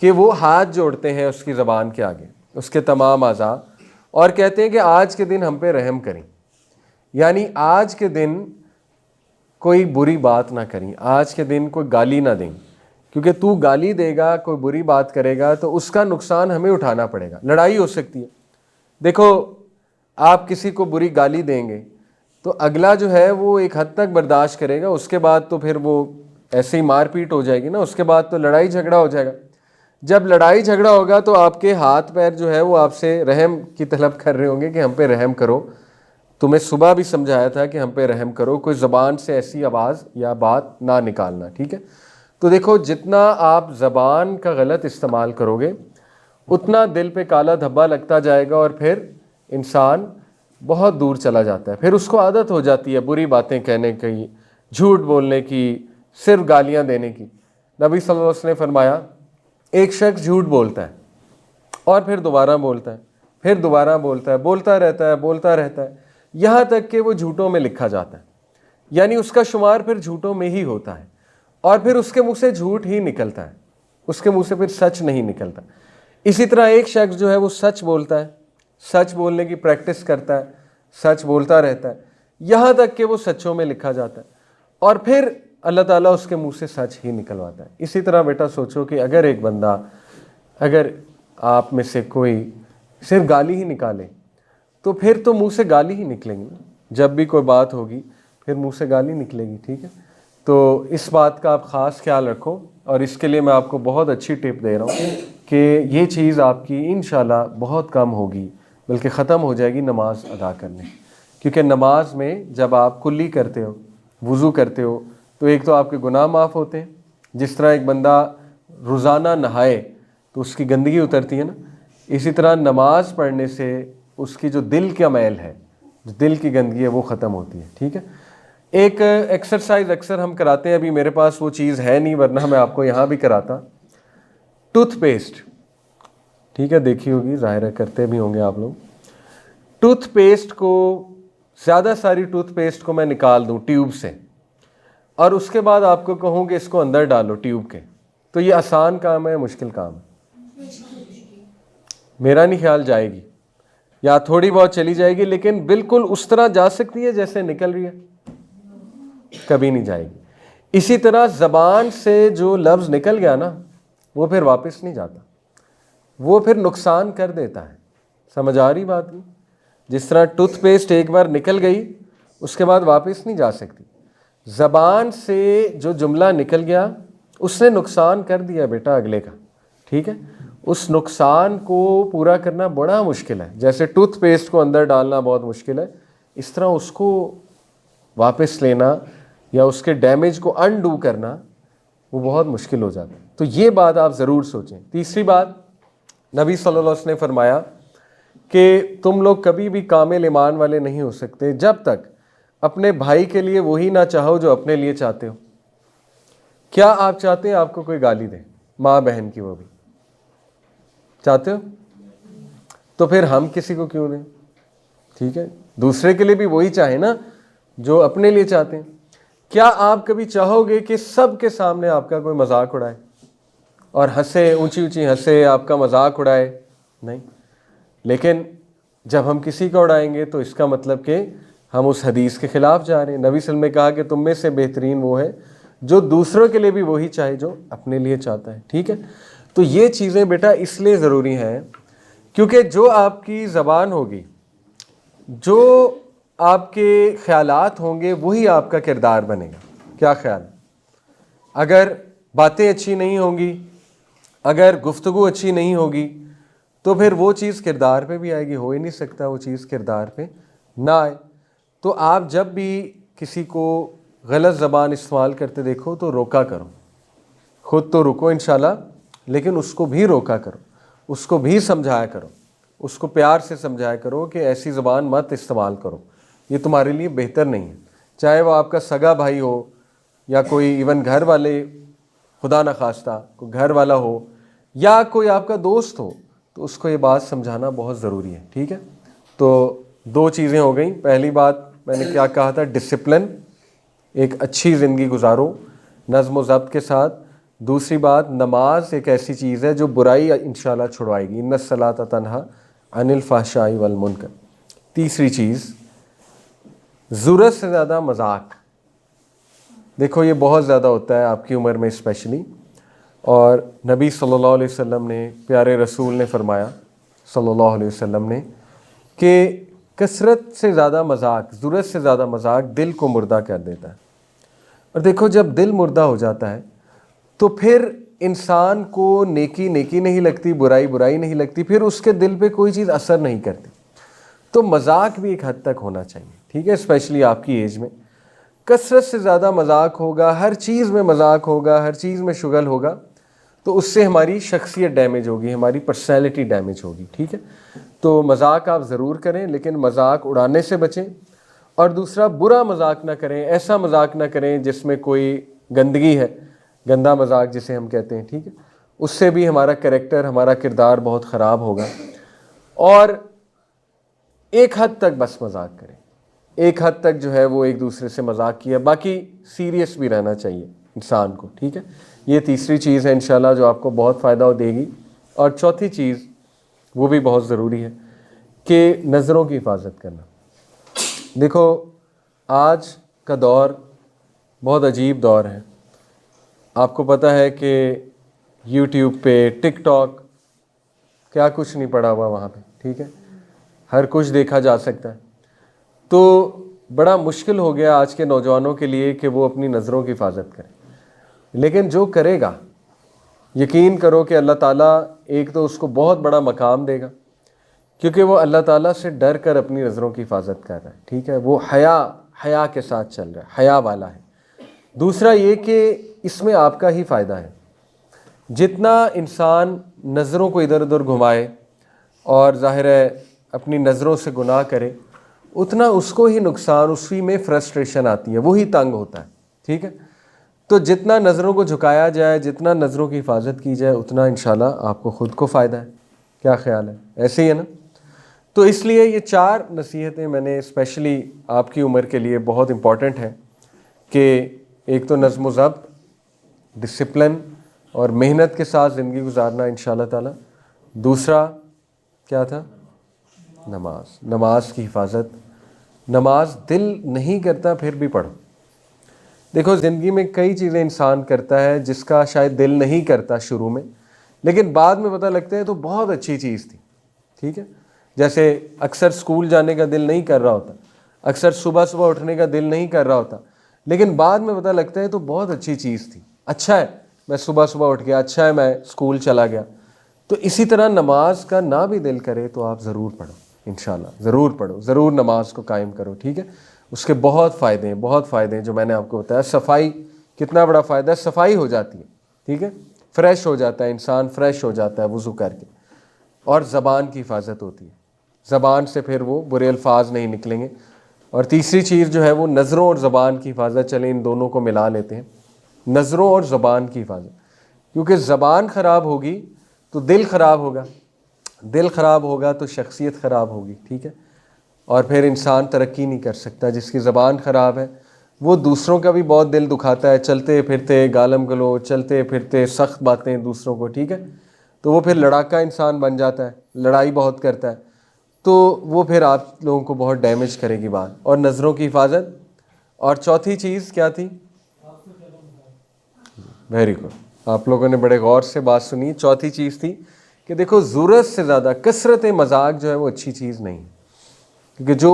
کہ وہ ہاتھ جوڑتے ہیں اس کی زبان کے آگے، اس کے تمام اعضاء، اور کہتے ہیں کہ آج کے دن ہم پہ رحم کریں. یعنی آج کے دن کوئی بری بات نہ کریں، آج کے دن کوئی گالی نہ دیں، کیونکہ تو گالی دے گا، کوئی بری بات کرے گا تو اس کا نقصان ہمیں اٹھانا پڑے گا، لڑائی ہو سکتی ہے. دیکھو آپ کسی کو بری گالی دیں گے تو اگلا جو ہے وہ ایک حد تک برداشت کرے گا، اس کے بعد تو پھر وہ ایسے ہی مار پیٹ ہو جائے گی نا، اس کے بعد تو لڑائی جھگڑا ہو جائے گا. جب لڑائی جھگڑا ہوگا تو آپ کے ہاتھ پیر جو ہے وہ آپ سے رحم کی طلب کر رہے ہوں گے کہ ہم پہ رحم کرو. تمہیں صبح بھی سمجھایا تھا کہ ہم پہ رحم کرو، کوئی زبان سے ایسی آواز یا بات نہ نکالنا، ٹھیک ہے؟ تو دیکھو جتنا آپ زبان کا غلط استعمال کرو گے اتنا دل پہ کالا دھبا لگتا جائے گا، اور پھر انسان بہت دور چلا جاتا ہے. پھر اس کو عادت ہو جاتی ہے بری باتیں کہنے کی، جھوٹ بولنے کی، صرف گالیاں دینے کی. نبی صلی اللہ علیہ وسلم نے فرمایا ایک شخص جھوٹ بولتا ہے اور پھر دوبارہ بولتا ہے، پھر دوبارہ بولتا ہے، بولتا رہتا ہے یہاں تک کہ وہ جھوٹوں میں لکھا جاتا ہے. یعنی اس کا شمار پھر جھوٹوں میں ہی ہوتا ہے، اور پھر اس کے منہ سے جھوٹ ہی نکلتا ہے، اس کے منہ سے پھر سچ نہیں نکلتا. اسی طرح ایک شخص جو ہے وہ سچ بولتا ہے، سچ بولنے کی پریکٹس کرتا ہے، سچ بولتا رہتا ہے یہاں تک کہ وہ سچوں میں لکھا جاتا ہے، اور پھر اللہ تعالیٰ اس کے منہ سے سچ ہی نکلواتا ہے. اسی طرح بیٹا سوچو کہ اگر ایک بندہ، اگر آپ میں سے کوئی صرف گالی ہی نکالے تو پھر تو منہ سے گالی ہی نکلیں گی، جب بھی کوئی بات ہوگی پھر منہ سے گالی نکلے گی، ٹھیک ہے؟ تو اس بات کا آپ خاص خیال رکھو، اور اس کے لیے میں آپ کو بہت اچھی ٹپ دے رہا ہوں کہ یہ چیز آپ کی انشاءاللہ بہت کم ہوگی، بلکہ ختم ہو جائے گی نماز ادا کرنے. کیونکہ نماز میں جب آپ کلی کرتے ہو، وضو کرتے ہو، تو ایک تو آپ کے گناہ معاف ہوتے ہیں، جس طرح ایک بندہ روزانہ نہائے تو اس کی گندگی اترتی ہے نا، اسی طرح نماز پڑھنے سے اس کی جو دل کا میل ہے، جو دل کی گندگی ہے وہ ختم ہوتی ہے، ٹھیک ہے؟ ایک ایکسرسائز اکثر ہم کراتے ہیں، ابھی میرے پاس وہ چیز ہے نہیں ورنہ میں آپ کو یہاں بھی کراتا. ٹوتھ پیسٹ، ٹھیک ہے، دیکھی ہوگی، ظاہر ہے کرتے بھی ہوں گے آپ لوگ. ٹوتھ پیسٹ کو، زیادہ ساری ٹوتھ پیسٹ کو میں نکال دوں ٹیوب سے، اور اس کے بعد آپ کو کہوں کہ اس کو اندر ڈالو ٹیوب کے، تو یہ آسان کام ہے، مشکل کام ہے؟ میرا نہیں خیال جائے گی، یا تھوڑی بہت چلی جائے گی، لیکن بالکل اس طرح جا سکتی ہے جیسے نکل رہی ہے؟ کبھی نہیں جائے گی. اسی طرح زبان سے جو لفظ نکل گیا نا وہ پھر واپس نہیں جاتا، وہ پھر نقصان کر دیتا ہے. سمجھ آ رہی بات نہیں؟ جس طرح ٹوتھ پیسٹ ایک بار نکل گئی اس کے بعد واپس نہیں جا سکتی. زبان سے جو جملہ نکل گیا اس نے نقصان کر دیا بیٹا اگلے کا، ٹھیک ہے؟ اس نقصان کو پورا کرنا بڑا مشکل ہے. جیسے ٹوتھ پیسٹ کو اندر ڈالنا بہت مشکل ہے، اس طرح اس کو واپس لینا یا اس کے ڈیمیج کو انڈو کرنا وہ بہت مشکل ہو جاتا ہے. تو یہ بات آپ ضرور سوچیں. تیسری بات، نبی صلی اللہ علیہ وسلم نے فرمایا کہ تم لوگ کبھی بھی کامل ایمان والے نہیں ہو سکتے جب تک اپنے بھائی کے لیے وہی نہ چاہو جو اپنے لیے چاہتے ہو. کیا آپ چاہتے ہیں آپ کو کوئی گالی دے، ماں بہن کی، وہ بھی چاہتے ہو؟ تو پھر ہم کسی کو کیوں دیں؟ ٹھیک ہے، دوسرے کے لیے بھی وہی چاہیں نا جو اپنے لیے چاہتے ہیں. کیا آپ کبھی چاہو گے کہ سب کے سامنے آپ کا کوئی مذاق اڑائے؟ اور ہنسے، اونچی اونچی ہنسے، آپ کا مذاق اڑائے، نہیں. لیکن جب ہم کسی کا اڑائیں گے تو اس کا مطلب کہ ہم اس حدیث کے خلاف جا رہے ہیں. نبی صلی اللہ علیہ وسلم نے کہا کہ تم میں سے بہترین وہ ہے جو دوسروں کے لیے بھی وہی چاہے جو اپنے لیے چاہتا ہے. ٹھیک ہے. تو یہ چیزیں بیٹا اس لیے ضروری ہیں کیونکہ جو آپ کی زبان ہوگی، جو آپ کے خیالات ہوں گے، وہی آپ کا کردار بنے گا. کیا خیال؟ اگر باتیں اچھی نہیں ہوں گی، اگر گفتگو اچھی نہیں ہوگی، تو پھر وہ چیز کردار پہ بھی آئے گی. ہو ہی نہیں سکتا وہ چیز کردار پہ نہ آئے. تو آپ جب بھی کسی کو غلط زبان استعمال کرتے دیکھو تو روکا کرو. خود تو رکو انشاءاللہ، لیکن اس کو بھی روکا کرو، اس کو بھی سمجھایا کرو، اس کو پیار سے سمجھایا کرو کہ ایسی زبان مت استعمال کرو، یہ تمہارے لیے بہتر نہیں ہے. چاہے وہ آپ کا سگا بھائی ہو یا کوئی ایون گھر والے، خدا نخواستہ کوئی گھر والا ہو یا کوئی آپ کا دوست ہو، تو اس کو یہ بات سمجھانا بہت ضروری ہے. ٹھیک ہے. تو دو چیزیں ہو گئیں. پہلی بات میں نے کیا کہا تھا؟ ڈسپلن، ایک اچھی زندگی گزارو نظم و ضبط کے ساتھ. دوسری بات، نماز ایک ایسی چیز ہے جو برائی انشاءاللہ چھڑوائے گی. ان الصلاۃ تنہی عن الفحشاء والمنکر. تیسری چیز، ضرورت سے زیادہ مذاق. دیکھو یہ بہت زیادہ ہوتا ہے آپ کی عمر میں اسپیشلی، اور نبی صلی اللہ علیہ وسلم نے، پیارے رسول نے فرمایا صلی اللہ علیہ وسلم نے کہ کثرت سے زیادہ مذاق، ضرورت سے زیادہ مذاق دل کو مردہ کر دیتا ہے. اور دیکھو جب دل مردہ ہو جاتا ہے تو پھر انسان کو نیکی نیکی نہیں لگتی، برائی برائی نہیں لگتی، پھر اس کے دل پہ کوئی چیز اثر نہیں کرتی. تو مذاق بھی ایک حد تک ہونا چاہیے. ٹھیک ہے. اسپیشلی آپ کی ایج میں کثرت سے زیادہ مذاق ہوگا، ہر چیز میں مذاق ہوگا، ہر چیز میں شغل ہوگا، تو اس سے ہماری شخصیت ڈیمیج ہوگی، ہماری پرسنالٹی ڈیمیج ہوگی. ٹھیک ہے. تو مذاق آپ ضرور کریں، لیکن مذاق اڑانے سے بچیں. اور دوسرا، برا مذاق نہ کریں، ایسا مذاق نہ کریں جس میں کوئی گندگی ہے، گندا مذاق جسے ہم کہتے ہیں. ٹھیک ہے. اس سے بھی ہمارا کریکٹر، ہمارا کردار بہت خراب ہوگا. اور ایک حد تک بس مذاق کریں، ایک حد تک جو ہے وہ ایک دوسرے سے مذاق کیا، باقی سیریس بھی رہنا چاہیے انسان کو. ٹھیک ہے. یہ تیسری چیز ہے انشاءاللہ جو آپ کو بہت فائدہ دے گی. اور چوتھی چیز، وہ بھی بہت ضروری ہے، کہ نظروں کی حفاظت کرنا. دیکھو آج کا دور بہت عجیب دور ہے. آپ کو پتہ ہے کہ یوٹیوب پہ، ٹک ٹاک، کیا کچھ نہیں پڑا ہوا وہاں پہ. ٹھیک ہے. ہر کچھ دیکھا جا سکتا ہے. تو بڑا مشکل ہو گیا آج کے نوجوانوں کے لیے کہ وہ اپنی نظروں کی حفاظت کریں. لیکن جو کرے گا، یقین کرو کہ اللہ تعالیٰ ایک تو اس کو بہت بڑا مقام دے گا، کیونکہ وہ اللہ تعالیٰ سے ڈر کر اپنی نظروں کی حفاظت کر رہا ہے. ٹھیک ہے. وہ حیا کے ساتھ چل رہا ہے، حیا والا ہے. دوسرا یہ کہ اس میں آپ کا ہی فائدہ ہے. جتنا انسان نظروں کو ادھر ادھر گھمائے اور ظاہر ہے اپنی نظروں سے گناہ کرے، اتنا اس کو ہی نقصان، اسی میں فرسٹریشن آتی ہے، وہی تنگ ہوتا ہے. ٹھیک ہے. تو جتنا نظروں کو جھکایا جائے، جتنا نظروں کی حفاظت کی جائے، اتنا انشاءاللہ آپ کو خود کو فائدہ ہے. کیا خیال ہے؟ ایسے ہی ہے نا؟ تو اس لیے یہ 4 نصیحتیں میں نے اسپیشلی آپ کی عمر کے لیے بہت امپورٹنٹ ہیں، کہ ایک تو نظم و ضبط، ڈسپلن اور محنت کے ساتھ زندگی گزارنا انشاءاللہ تعالی. دوسرا کیا تھا؟ نماز کی حفاظت. نماز دل نہیں کرتا پھر بھی پڑھو. دیکھو زندگی میں کئی چیزیں انسان کرتا ہے جس کا شاید دل نہیں کرتا شروع میں، لیکن بعد میں پتہ لگتا ہے تو بہت اچھی چیز تھی. ٹھیک ہے. جیسے اکثر سکول جانے کا دل نہیں کر رہا ہوتا، اکثر صبح صبح اٹھنے کا دل نہیں کر رہا ہوتا، لیکن بعد میں پتہ لگتا ہے تو بہت اچھی چیز تھی، اچھا ہے میں صبح صبح اٹھ گیا، اچھا ہے میں سکول چلا گیا. تو اسی طرح نماز کا نہ بھی دل کرے تو آپ ضرور پڑھو انشاءاللہ، ضرور پڑھو، ضرور نماز کو قائم کرو. ٹھیک ہے. اس کے بہت فائدے ہیں، بہت فائدے ہیں جو میں نے آپ کو بتایا. صفائی، کتنا بڑا فائدہ ہے، صفائی ہو جاتی ہے. ٹھیک ہے. فریش ہو جاتا ہے انسان، فریش ہو جاتا ہے وضو کر کے. اور زبان کی حفاظت ہوتی ہے، زبان سے پھر وہ برے الفاظ نہیں نکلیں گے. اور تیسری چیز جو ہے وہ نظروں اور زبان کی حفاظت. چلیں ان دونوں کو ملا لیتے ہیں، نظروں اور زبان کی حفاظت. کیونکہ زبان خراب ہوگی تو دل خراب ہوگا، دل خراب ہوگا تو شخصیت خراب ہوگی. ٹھیک ہے. اور پھر انسان ترقی نہیں کر سکتا. جس کی زبان خراب ہے وہ دوسروں کا بھی بہت دل دکھاتا ہے، چلتے پھرتے گالم گلو، چلتے پھرتے سخت باتیں دوسروں کو، ٹھیک ہے، تو وہ پھر لڑاکا انسان بن جاتا ہے، لڑائی بہت کرتا ہے، تو وہ پھر آپ لوگوں کو بہت ڈیمیج کرے گی بات. اور نظروں کی حفاظت. اور چوتھی چیز کیا تھی؟ ویری گڈ، آپ لوگوں نے بڑے غور سے بات سنی. چوتھی چیز تھی کہ دیکھو ضرورت سے زیادہ کثرت مذاق جو ہے وہ اچھی چیز نہیں، کیونکہ جو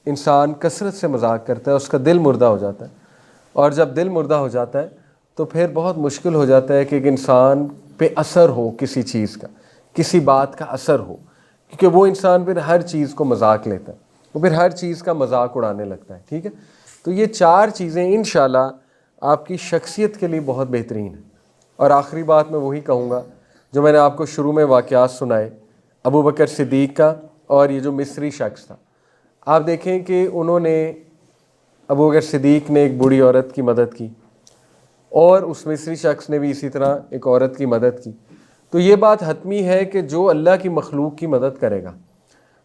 انسان کثرت سے مذاق کرتا ہے اس کا دل مردہ ہو جاتا ہے، اور جب دل مردہ ہو جاتا ہے تو پھر بہت مشکل ہو جاتا ہے کہ ایک انسان پہ اثر ہو کسی چیز کا، کسی بات کا اثر ہو، کیونکہ وہ انسان پھر ہر چیز کو مذاق لیتا ہے، وہ پھر ہر چیز کا مذاق اڑانے لگتا ہے. ٹھیک ہے، تو یہ 4 چیزیں انشاءاللہ آپ کی شخصیت کے لیے بہت بہترین ہیں. اور آخری بات میں وہی کہوں گا جو میں نے آپ کو شروع میں واقعات سنائے ابو بکر صدیق کا اور یہ جو مصری شخص تھا. آپ دیکھیں کہ انہوں نے، ابو بکر صدیق نے ایک بوڑھی عورت کی مدد کی، اور اس مصری شخص نے بھی اسی طرح ایک عورت کی مدد کی. تو یہ بات حتمی ہے کہ جو اللہ کی مخلوق کی مدد کرے گا،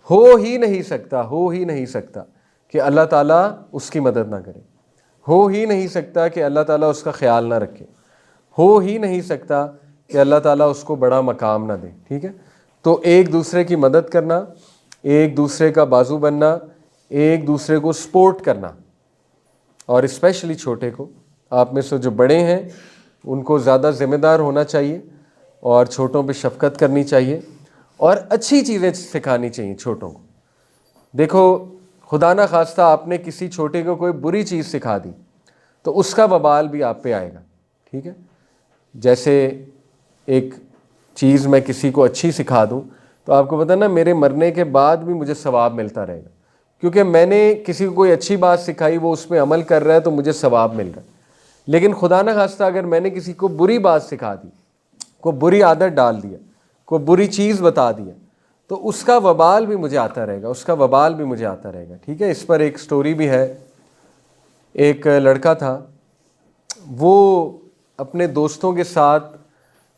ہو ہی نہیں سکتا کہ اللہ تعالیٰ اس کی مدد نہ کرے، ہو ہی نہیں سکتا کہ اللہ تعالیٰ اس کا خیال نہ رکھے، ہو ہی نہیں سکتا کہ اللہ تعالیٰ اس کو بڑا مقام نہ دے. ٹھیک ہے، تو ایک دوسرے کی مدد کرنا، ایک دوسرے کا بازو بننا، ایک دوسرے کو سپورٹ کرنا، اور اسپیشلی چھوٹے کو، آپ میں سے جو بڑے ہیں ان کو زیادہ ذمہ دار ہونا چاہیے، اور چھوٹوں پہ شفقت کرنی چاہیے، اور اچھی چیزیں سکھانی چاہیے چھوٹوں کو. دیکھو خدا نہ خواستہ آپ نے کسی چھوٹے کو کوئی بری چیز سکھا دی تو اس کا وبال بھی آپ پہ آئے گا. ٹھیک ہے، جیسے ایک چیز میں کسی کو اچھی سکھا دوں تو آپ کو پتہ نا میرے مرنے کے بعد بھی مجھے ثواب ملتا رہے گا، کیونکہ میں نے کسی کو کوئی اچھی بات سکھائی، وہ اس پہ عمل کر رہا ہے تو مجھے ثواب مل رہا ہے. لیکن خدا نہ خواستہ اگر میں نے کسی کو بری بات سکھا دی، کوئی بری عادت ڈال دیا، کوئی بری چیز بتا دیا، تو اس کا وبال بھی مجھے آتا رہے گا. ٹھیک ہے، اس پر ایک سٹوری بھی ہے. ایک لڑکا تھا، وہ اپنے دوستوں کے ساتھ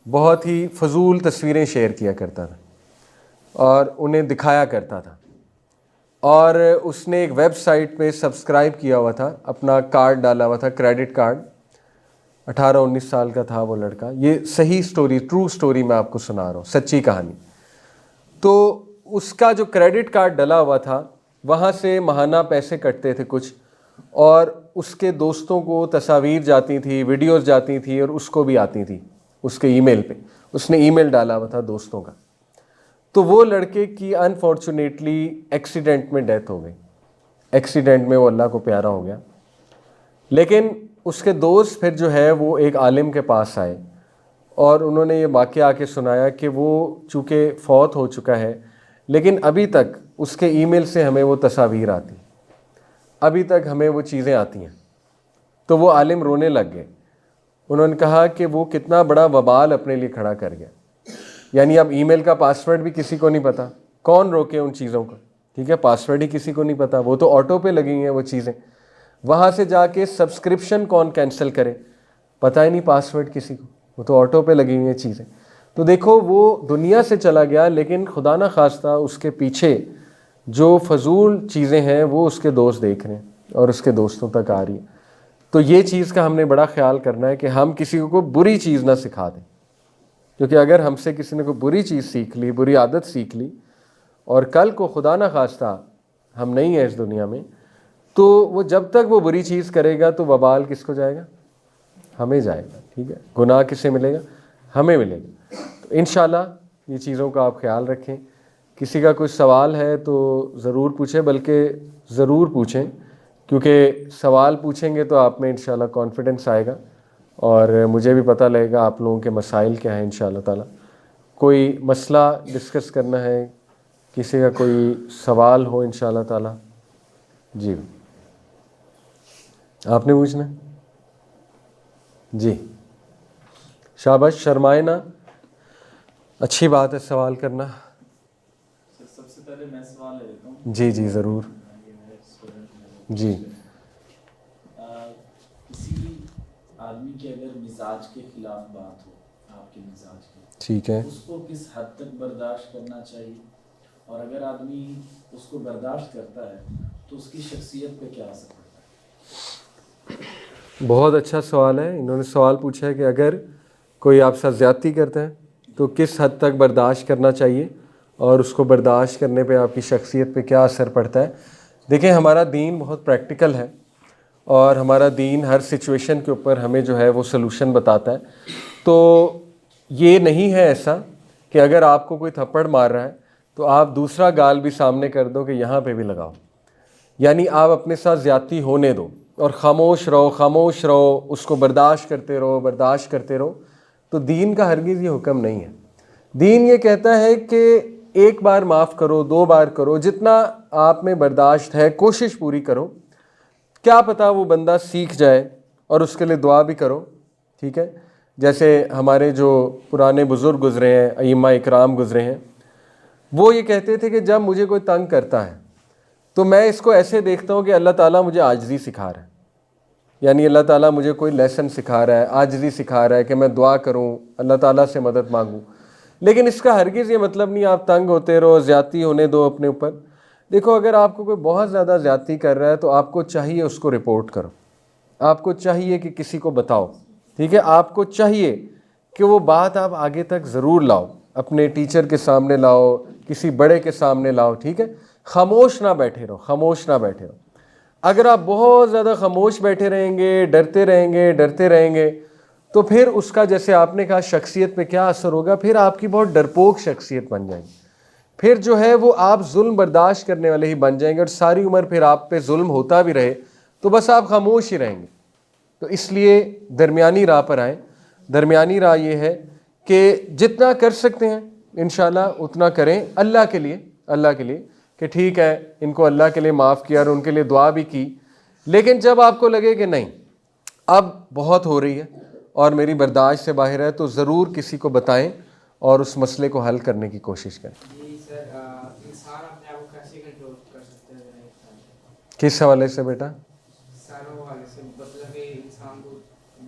بہت ہی فضول تصویریں شیئر کیا کرتا تھا اور انہیں دکھایا کرتا تھا، اور اس نے ایک ویب سائٹ پہ سبسکرائب کیا ہوا تھا، اپنا کارڈ ڈالا ہوا تھا، کریڈٹ کارڈ. 18-19 سال کا تھا وہ لڑکا. یہ صحیح سٹوری، ٹرو سٹوری میں آپ کو سنا رہا ہوں، سچی کہانی. تو اس کا جو کریڈٹ کارڈ ڈلا ہوا تھا وہاں سے ماہانہ پیسے کٹتے تھے کچھ، اور اس کے دوستوں کو تصاویر جاتی تھی، ویڈیوز جاتی تھی، اور اس کو بھی آتی تھی اس کے ای میل پہ. اس نے ای میل ڈالا ہوا تھا دوستوں کا. تو وہ لڑکے کی انفارچونیٹلی ایکسیڈنٹ میں ڈیتھ ہو گئی. ایکسیڈنٹ میں وہ اللہ کو پیارا ہو گیا. لیکن اس کے دوست پھر جو ہے وہ ایک عالم کے پاس آئے، اور انہوں نے یہ واقعہ آ کے سنایا کہ وہ چونکہ فوت ہو چکا ہے، لیکن ابھی تک اس کے ای میل سے ہمیں وہ تصاویر آتی، ابھی تک ہمیں وہ چیزیں آتی ہیں. تو وہ عالم رونے لگ گئے. انہوں نے کہا کہ وہ کتنا بڑا وبال اپنے لیے کھڑا کر گیا. یعنی اب ای میل کا پاسورڈ بھی کسی کو نہیں پتا، کون روکے ان چیزوں کو؟ ٹھیک ہے، پاسورڈ ہی کسی کو نہیں پتا، وہ تو آٹو پہ لگی ہیں وہ چیزیں. وہاں سے جا کے سبسکرپشن کون کینسل کرے؟ پتہ ہی نہیں پاسورڈ کسی کو، وہ تو آٹو پہ لگی ہوئی ہیں چیزیں. تو دیکھو وہ دنیا سے چلا گیا، لیکن خدا نہ خواستہ اس کے پیچھے جو فضول چیزیں ہیں وہ اس کے دوست دیکھ رہے ہیں اور اس کے دوستوں تک آ رہی ہیں. تو یہ چیز کا ہم نے بڑا خیال کرنا ہے کہ ہم کسی کو کوئی بری چیز نہ سکھا دیں، کیونکہ اگر ہم سے کسی نے کوئی بری چیز سیکھ لی، بری عادت سیکھ لی، اور کل کو خدا نہ خواستہ ہم نہیں ہیں اس دنیا میں، تو وہ جب تک وہ بری چیز کرے گا تو وبال کس کو جائے گا؟ ہمیں جائے گا. ٹھیک ہے، گناہ کسے ملے گا؟ ہمیں ملے گا. تو انشاءاللہ یہ چیزوں کا آپ خیال رکھیں. کسی کا کوئی سوال ہے تو ضرور پوچھیں، بلکہ ضرور پوچھیں، کیونکہ سوال پوچھیں گے تو آپ میں انشاءاللہ کانفیڈنس آئے گا، اور مجھے بھی پتہ لگے گا آپ لوگوں کے مسائل کیا ہیں انشاءاللہ تعالی. کوئی مسئلہ ڈسکس کرنا ہے، کسی کا کوئی سوال ہو انشاءاللہ تعالی؟ جی آپ نے پوچھنا؟ جی شاباش، شرمائے نہ، اچھی بات ہے سوال کرنا. سب سے پہلے میں سوال لے لیتا ہوں. جی جی ضرور. جی کسی آدمی کے اگر مزاج کے خلاف بات ہو، آپ کے مزاج کی، ٹھیک ہے، اس کو کس حد تک برداشت کرنا چاہیے، اور اگر آدمی اس کو برداشت کرتا ہے تو اس کی شخصیت پہ کیا اثر پڑتا ہے؟ بہت اچھا سوال ہے. انہوں نے سوال پوچھا ہے کہ اگر کوئی آپ ساتھ زیادتی کرتا ہے تو کس حد تک برداشت کرنا چاہیے اور اس کو برداشت کرنے پہ آپ کی شخصیت پہ کیا اثر پڑتا ہے. دیکھیں ہمارا دین بہت پریکٹیکل ہے اور ہمارا دین ہر سچویشن کے اوپر ہمیں جو ہے وہ سلوشن بتاتا ہے. تو یہ نہیں ہے ایسا کہ اگر آپ کو کوئی تھپڑ مار رہا ہے تو آپ دوسرا گال بھی سامنے کر دو کہ یہاں پہ بھی لگاؤ. یعنی آپ اپنے ساتھ زیادتی ہونے دو اور خاموش رہو, اس کو برداشت کرتے رہو. تو دین کا ہرگز یہ حکم نہیں ہے. دین یہ کہتا ہے کہ ایک بار معاف کرو, 2 بار کرو, جتنا آپ میں برداشت ہے کوشش پوری کرو. کیا پتہ وہ بندہ سیکھ جائے اور اس کے لیے دعا بھی کرو. ٹھیک ہے, جیسے ہمارے جو پرانے بزرگ گزرے ہیں, ائمہ اکرام گزرے ہیں, وہ یہ کہتے تھے کہ جب مجھے کوئی تنگ کرتا ہے تو میں اس کو ایسے دیکھتا ہوں کہ اللہ تعالیٰ مجھے عاجزی سکھا رہا ہے. یعنی اللہ تعالیٰ مجھے کوئی لیسن سکھا رہا ہے, عاجزی سکھا رہا ہے کہ میں دعا کروں, اللہ تعالیٰ سے مدد مانگوں. لیکن اس کا ہرگز یہ مطلب نہیں آپ تنگ ہوتے رہو, زیادتی ہونے دو اپنے اوپر. دیکھو اگر آپ کو کوئی بہت زیادہ زیادتی کر رہا ہے تو آپ کو چاہیے اس کو رپورٹ کرو, آپ کو چاہیے کہ کسی کو بتاؤ. ٹھیک ہے, آپ کو چاہیے کہ وہ بات آپ آگے تک ضرور لاؤ, اپنے ٹیچر کے سامنے لاؤ, کسی بڑے کے سامنے لاؤ. ٹھیک ہے, خاموش نہ بیٹھے رہو. اگر آپ بہت زیادہ خاموش بیٹھے رہیں گے, ڈرتے رہیں گے تو پھر اس کا جیسے آپ نے کہا شخصیت پہ کیا اثر ہوگا, پھر آپ کی بہت ڈرپوک شخصیت بن جائے گی. پھر جو ہے وہ آپ ظلم برداشت کرنے والے ہی بن جائیں گے اور ساری عمر پھر آپ پہ ظلم ہوتا بھی رہے تو بس آپ خاموش ہی رہیں گے. تو اس لیے درمیانی راہ پر آئیں. درمیانی راہ یہ ہے کہ جتنا کر سکتے ہیں انشاءاللہ اتنا کریں اللہ کے لیے کہ ٹھیک ہے ان کو اللہ کے لیے معاف کیا اور ان کے لیے دعا بھی کی. لیکن جب آپ کو لگے کہ نہیں اب بہت ہو رہی ہے اور میری برداشت سے باہر ہے تو ضرور کسی کو بتائیں اور اس مسئلے کو حل کرنے کی کوشش کریں. انسان اپنے آپ کو کیسے کنٹرول کر سکتے ہیں؟ کس حوالے سے بیٹا؟ ساروں حوالے سے, مطلب کہ انسان کو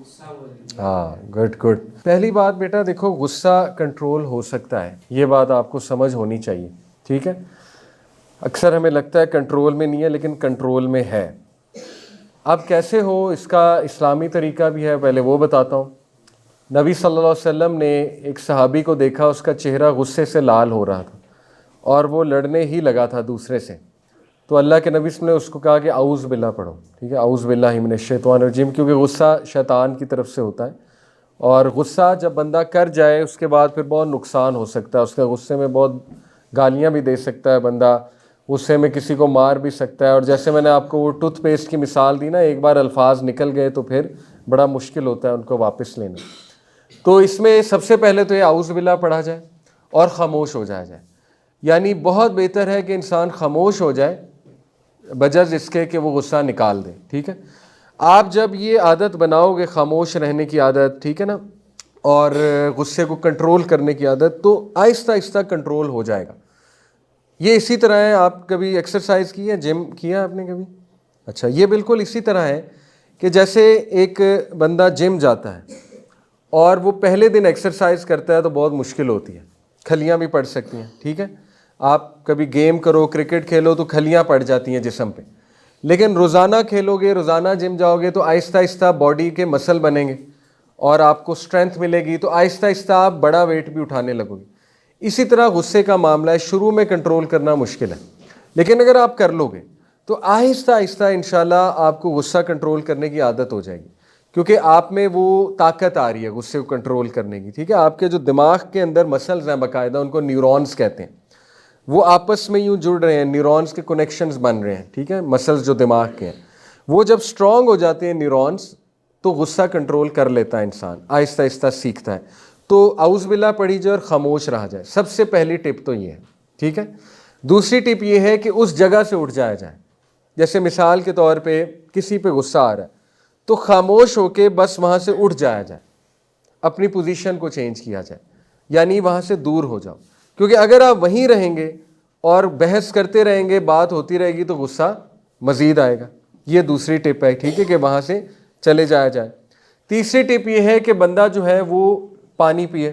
غصہ ہو جائے. ہاں گڈ. پہلی بات بیٹا دیکھو غصہ کنٹرول ہو سکتا ہے, یہ بات آپ کو سمجھ ہونی چاہیے. ٹھیک ہے, اکثر ہمیں لگتا ہے کنٹرول میں نہیں ہے لیکن کنٹرول میں ہے. اب کیسے ہو, اس کا اسلامی طریقہ بھی ہے, پہلے وہ بتاتا ہوں. نبی صلی اللہ علیہ وسلم نے ایک صحابی کو دیکھا, اس کا چہرہ غصے سے لال ہو رہا تھا اور وہ لڑنے ہی لگا تھا دوسرے سے. تو اللہ کے نبی صلی اللہ علیہ وسلم نے اس کو کہا کہ اعوذ باللہ پڑھو. ٹھیک ہے, اعوذ باللہ من الشیطان الرجیم, کیونکہ غصہ شیطان کی طرف سے ہوتا ہے اور غصہ جب بندہ کر جائے اس کے بعد پھر بہت نقصان ہو سکتا ہے. اس کے غصے میں بہت گالیاں بھی دے سکتا ہے بندہ, غصے میں کسی کو مار بھی سکتا ہے. اور جیسے میں نے آپ کو وہ ٹوتھ پیسٹ کی مثال دی نا, ایک بار الفاظ نکل گئے تو پھر بڑا مشکل ہوتا ہے ان کو واپس لینا. تو اس میں سب سے پہلے تو یہ اعوذ باللہ پڑھا جائے اور خاموش ہو جائے. یعنی بہت بہتر ہے کہ انسان خاموش ہو جائے بجز اس کے کہ وہ غصہ نکال دے. ٹھیک ہے, آپ جب یہ عادت بناؤ گے خاموش رہنے کی عادت, ٹھیک ہے نا, اور غصے کو کنٹرول کرنے کی عادت, تو آہستہ آہستہ کنٹرول ہو جائے گا. یہ اسی طرح ہے, آپ کبھی ایکسرسائز کی ہے, جم کیا آپ نے کبھی؟ اچھا, یہ بالکل اسی طرح ہے کہ جیسے ایک بندہ جم جاتا ہے اور وہ پہلے دن ایکسرسائز کرتا ہے تو بہت مشکل ہوتی ہے, کھلیاں بھی پڑ سکتی ہیں. ٹھیک ہے, آپ کبھی گیم کرو, کرکٹ کھیلو تو کھلیاں پڑ جاتی ہیں جسم پہ. لیکن روزانہ کھیلو گے, روزانہ جم جاؤ گے تو آہستہ آہستہ باڈی کے مسل بنیں گے اور آپ کو اسٹرینتھ ملے گی, تو آہستہ آہستہ آپ بڑا ویٹ بھی اٹھانے لگو گے. اسی طرح غصے کا معاملہ ہے, شروع میں کنٹرول کرنا مشکل ہے لیکن اگر آپ کر لو گے تو آہستہ آہستہ انشاءاللہ آپ کو غصہ کنٹرول کرنے کی عادت ہو جائے گی, کیونکہ آپ میں وہ طاقت آ رہی ہے غصے کو کنٹرول کرنے کی. ٹھیک ہے, آپ کے جو دماغ کے اندر مسلز ہیں باقاعدہ, ان کو نیورونز کہتے ہیں, وہ آپس میں یوں جڑ رہے ہیں, نیورونز کے کنیکشنز بن رہے ہیں. ٹھیک ہے, مسلز جو دماغ کے ہیں وہ جب سٹرونگ ہو جاتے ہیں نیورونز, تو غصہ کنٹرول کر لیتا ہے انسان, آہستہ آہستہ سیکھتا ہے. تو اعوذ باللہ پڑھی جائے اور خاموش رہا جائے, سب سے پہلی ٹپ تو یہ ہے. ٹھیک ہے, دوسری ٹپ یہ ہے کہ اس جگہ سے اٹھ جایا جائے. جیسے مثال کے طور پہ کسی پہ غصہ آ رہا ہے تو خاموش ہو کے بس وہاں سے اٹھ جایا جائے, اپنی پوزیشن کو چینج کیا جائے, یعنی وہاں سے دور ہو جاؤ. کیونکہ اگر آپ وہیں رہیں گے اور بحث کرتے رہیں گے, بات ہوتی رہے گی تو غصہ مزید آئے گا. یہ دوسری ٹپ ہے. ٹھیک ہے, کہ وہاں سے چلے جایا جائے. تیسری ٹپ یہ ہے کہ بندہ جو ہے وہ پانی پیے,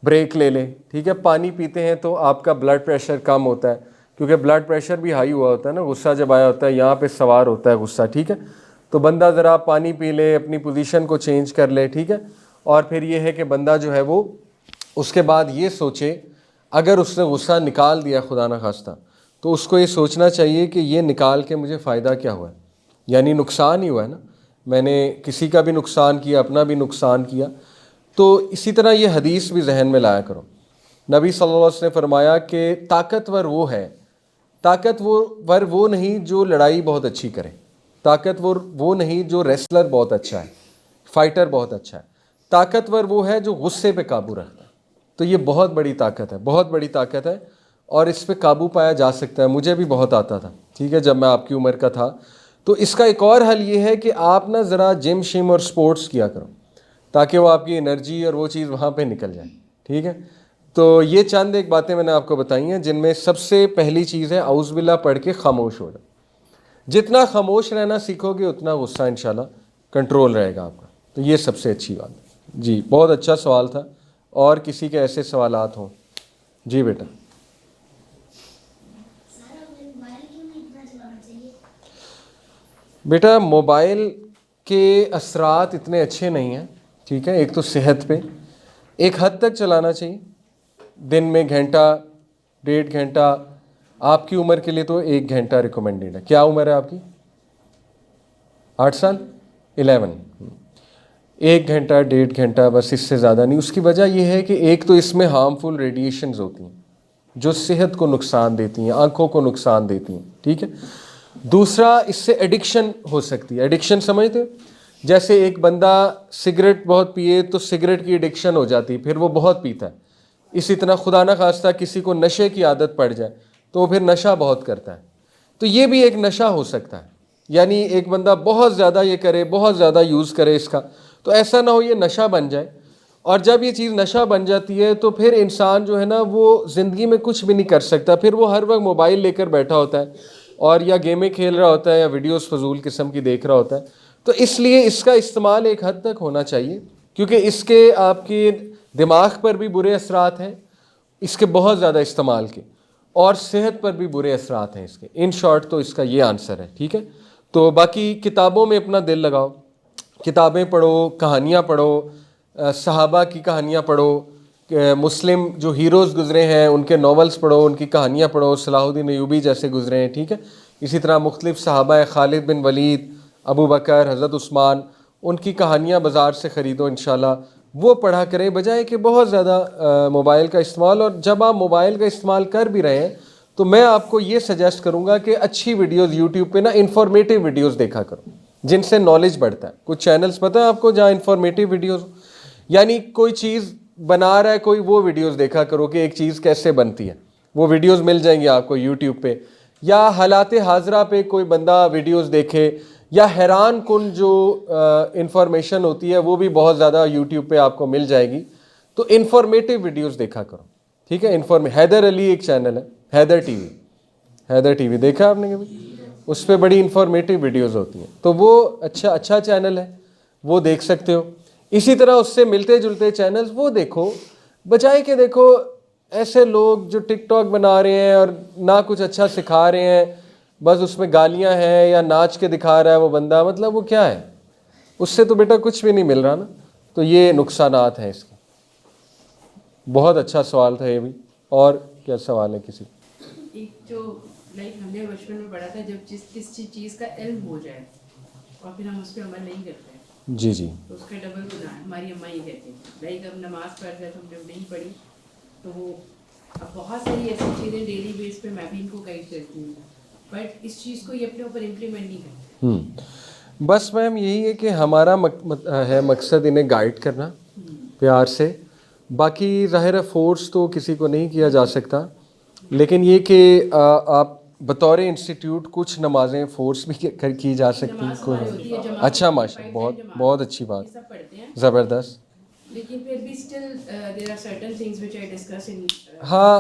بریک لے لے. ٹھیک ہے, پانی پیتے ہیں تو آپ کا بلڈ پریشر کم ہوتا ہے, کیونکہ بلڈ پریشر بھی ہائی ہوا ہوتا ہے نا, غصہ جب آیا ہوتا ہے یہاں پہ سوار ہوتا ہے غصہ. ٹھیک ہے, تو بندہ ذرا پانی پی لے, اپنی پوزیشن کو چینج کر لے, ٹھیک ہے. اور پھر یہ ہے کہ بندہ جو ہے وہ اس کے بعد یہ سوچے, اگر اس نے غصہ نکال دیا خدا نخواستہ, تو اس کو یہ سوچنا چاہیے کہ یہ نکال کے مجھے فائدہ کیا ہوا ہے, یعنی نقصان ہی ہوا ہے نا, میں نے کسی کا بھی نقصان کیا, اپنا بھی نقصان کیا. تو اسی طرح یہ حدیث بھی ذہن میں لایا کرو. نبی صلی اللہ علیہ وسلم نے فرمایا کہ طاقتور وہ ہے, طاقتور وہ نہیں جو لڑائی بہت اچھی کرے, طاقتور وہ نہیں جو ریسلر بہت اچھا ہے, فائٹر بہت اچھا ہے, طاقتور وہ ہے جو غصے پہ قابو رکھتا ہے. تو یہ بہت بڑی طاقت ہے, بہت بڑی طاقت ہے, اور اس پہ قابو پایا جا سکتا ہے. مجھے بھی بہت آتا تھا, ٹھیک ہے, جب میں آپ کی عمر کا تھا. تو اس کا ایک اور حل یہ ہے کہ آپ نا ذرا جم شم اور سپورٹس کیا کرو, تاکہ وہ آپ کی انرجی اور وہ چیز وہاں پہ نکل جائے, ٹھیک ہے. تو یہ چند ایک باتیں میں نے آپ کو بتائی ہیں, جن میں سب سے پہلی چیز ہے اعوذ باللہ پڑھ کے خاموش ہو جاؤ. جتنا خاموش رہنا سیکھو گے اتنا غصہ انشاءاللہ کنٹرول رہے گا آپ کا. تو یہ سب سے اچھی بات ہے. جی بہت اچھا سوال تھا. اور کسی کے ایسے سوالات ہوں؟ جی بیٹا. بیٹا موبائل کے اثرات اتنے اچھے نہیں ہیں, ٹھیک ہے. ایک تو صحت پہ ایک حد تک چلانا چاہیے, دن میں گھنٹہ 1.5 گھنٹہ. آپ کی عمر کے لیے تو 1 گھنٹہ ریکمینڈیڈ ہے. کیا عمر ہے آپ کی؟ 8 سال 11. 1 گھنٹہ 1.5 گھنٹہ بس, اس سے زیادہ نہیں. اس کی وجہ یہ ہے کہ ایک تو اس میں ہارمفل ریڈیشنز ہوتی ہیں جو صحت کو نقصان دیتی ہیں, آنکھوں کو نقصان دیتی ہیں, ٹھیک ہے. دوسرا اس سے ایڈکشن ہو سکتی ہے. ایڈکشن سمجھتے ہو؟ جیسے ایک بندہ سگریٹ بہت پیے تو سگریٹ کی ایڈکشن ہو جاتی ہے, پھر وہ بہت پیتا ہے. اسی طرح خدا نہ خواستہ کسی کو نشے کی عادت پڑ جائے تو وہ پھر نشہ بہت کرتا ہے. تو یہ بھی ایک نشہ ہو سکتا ہے, یعنی ایک بندہ بہت زیادہ یہ کرے, بہت زیادہ یوز کرے اس کا, تو ایسا نہ ہو یہ نشہ بن جائے. اور جب یہ چیز نشہ بن جاتی ہے تو پھر انسان جو ہے نا وہ زندگی میں کچھ بھی نہیں کر سکتا. پھر وہ ہر وقت موبائل لے کر بیٹھا ہوتا ہے, اور یا گیمیں کھیل رہا ہوتا ہے, یا ویڈیوز فضول قسم کی دیکھ رہا ہوتا ہے. تو اس لیے اس کا استعمال ایک حد تک ہونا چاہیے, کیونکہ اس کے آپ کے دماغ پر بھی برے اثرات ہیں اس کے بہت زیادہ استعمال کے, اور صحت پر بھی برے اثرات ہیں اس کے. ان شارٹ تو اس کا یہ آنسر ہے, ٹھیک ہے. تو باقی کتابوں میں اپنا دل لگاؤ, کتابیں پڑھو, کہانیاں پڑھو, صحابہ کی کہانیاں پڑھو, مسلم جو ہیروز گزرے ہیں ان کے ناولز پڑھو, ان کی کہانیاں پڑھو, صلاح الدین ایوبی جیسے گزرے ہیں, ٹھیک ہے. اسی طرح مختلف صحابہ, خالد بن ولید, ابو بکر, حضرت عثمان, ان کی کہانیاں بازار سے خریدو انشاءاللہ, وہ پڑھا کریں, بجائے کہ بہت زیادہ موبائل کا استعمال. اور جب آپ موبائل کا استعمال کر بھی رہے ہیں تو میں آپ کو یہ سجیسٹ کروں گا کہ اچھی ویڈیوز یوٹیوب پہ نا انفارمیٹیو ویڈیوز دیکھا کرو, جن سے نالج بڑھتا ہے. کچھ چینلز پتہ ہے آپ کو جہاں انفارمیٹیو ویڈیوز, یعنی کوئی چیز بنا رہا ہے کوئی, وہ ویڈیوز دیکھا کرو کہ ایک چیز کیسے بنتی ہے. وہ ویڈیوز مل جائیں گی آپ کو یوٹیوب پہ, یا حالات حاضرہ پہ کوئی بندہ ویڈیوز دیکھے, یا حیران کن جو انفارمیشن ہوتی ہے وہ بھی بہت زیادہ یوٹیوب پہ آپ کو مل جائے گی. تو انفارمیٹیو ویڈیوز دیکھا کرو, ٹھیک ہے. حیدر علی ایک چینل ہے, حیدر ٹی وی دیکھا آپ نے کبھی؟ اس پہ بڑی انفارمیٹیو ویڈیوز ہوتی ہیں, تو وہ اچھا چینل ہے, وہ دیکھ سکتے ہو. اسی طرح اس سے ملتے جلتے چینلز وہ دیکھو, بجائے کہ دیکھو ایسے لوگ جو ٹک ٹاک بنا رہے ہیں اور نہ کچھ اچھا سکھا رہے ہیں, بس اس میں گالیاں ہیں یا ناچ کے دکھا رہا ہے وہ بندہ, مطلب وہ کیا ہے, اس سے تو بیٹا کچھ بھی نہیں مل رہا نا. تو یہ نقصانات ہیں اس کے. بہت اچھا سوال تھا یہ بھی. اور کیا سوال ہے کسی؟ ایک جو لائک ہم نے بچپن میں پڑھا تھا, جب کسی چیز کا علم ہو جائے اور پھر ہم اس پہ عمل نہیں کرتے جی تو اس کا ڈبل گناہ ہے. ہماری اماں یہ کہتی ہیں, لائک اب نماز پڑھ رہے تو ہم جب نہیں پڑھی تو وہ اب بہت ساری ایسی چیزیں ڈیلی بیس پہ میں بھی ان کو گائڈ کرتی ہوں, بٹ اس چیز کو یہ اپنے اوپر امپلیمنٹ نہیں کرتے. بس میم یہی ہے کہ ہمارا ہے مقصد انہیں گائیڈ کرنا پیار سے. باقی ظاہر فورس تو کسی کو نہیں کیا جا سکتا, لیکن یہ کہ آپ بطور انسٹیٹیوٹ کچھ نمازیں فورس بھی کی جا سکتی ہیں. اچھا ماشاء, بہت اچھی بات, زبردست. لیکن پھر بھی still there are certain things which I discuss in ہاں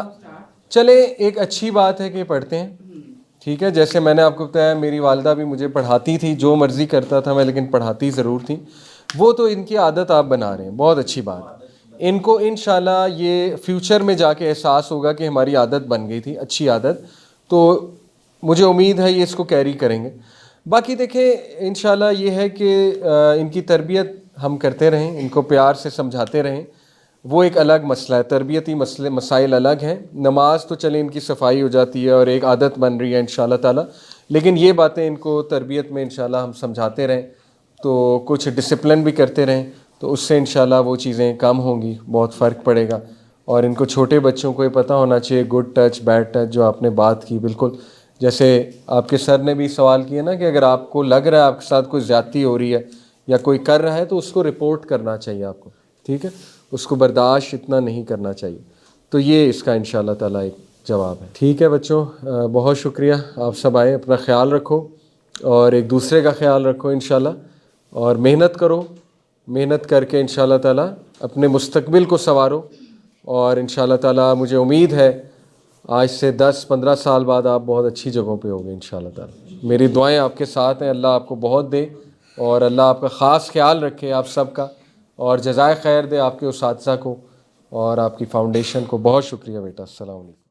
چلے, ایک اچھی بات ہے کہ پڑھتے ہیں, ٹھیک ہے. جیسے میں نے آپ کو بتایا میری والدہ بھی مجھے پڑھاتی تھی, جو مرضی کرتا تھا میں, لیکن پڑھاتی ضرور تھی. وہ تو ان کی عادت آپ بنا رہے ہیں, بہت اچھی بات. ان کو انشاءاللہ یہ فیوچر میں جا کے احساس ہوگا کہ ہماری عادت بن گئی تھی, اچھی عادت. تو مجھے امید ہے یہ اس کو کیری کریں گے. باقی دیکھیں انشاءاللہ یہ ہے کہ ان کی تربیت ہم کرتے رہیں، ان کو پیار سے سمجھاتے رہیں، وہ ایک الگ مسئلہ ہے، تربیتی مسائل الگ ہیں. نماز تو چلیں ان کی صفائی ہو جاتی ہے اور ایک عادت بن رہی ہے انشاءاللہ تعالی، لیکن یہ باتیں ان کو تربیت میں انشاءاللہ ہم سمجھاتے رہیں، تو کچھ ڈسپلن بھی کرتے رہیں، تو اس سے انشاءاللہ وہ چیزیں کم ہوں گی، بہت فرق پڑے گا. اور ان کو چھوٹے بچوں کو یہ پتہ ہونا چاہیے گڈ ٹچ بیڈ ٹچ، جو آپ نے بات کی بالکل جیسے آپ کے سر نے بھی سوال کیا نا کہ اگر آپ کو لگ رہا ہے آپ کے ساتھ کوئی زیادتی ہو رہی ہے یا کوئی کر رہا ہے تو اس کو رپورٹ کرنا چاہیے آپ کو، ٹھیک ہے، اس کو برداشت اتنا نہیں کرنا چاہیے. تو یہ اس کا انشاءاللہ تعالیٰ ایک جواب ہے. ٹھیک ہے بچوں، بہت شکریہ آپ سب آئے. اپنا خیال رکھو اور ایک دوسرے کا خیال رکھو انشاءاللہ، اور محنت کرو، محنت کر کے انشاءاللہ تعالیٰ اپنے مستقبل کو سنوارو. اور انشاءاللہ تعالیٰ مجھے امید ہے آج سے 10-15 سال بعد آپ بہت اچھی جگہوں پہ ہوگے انشاءاللہ تعالیٰ. میری دعائیں آپ کے ساتھ ہیں، اللہ آپ کو بہت دے اور اللہ آپ کا خاص خیال رکھے آپ سب کا، اور جزائے خیر دے آپ کے اساتذہ کو اور آپ کی فاؤنڈیشن کو. بہت شکریہ بیٹا، السلام علیکم.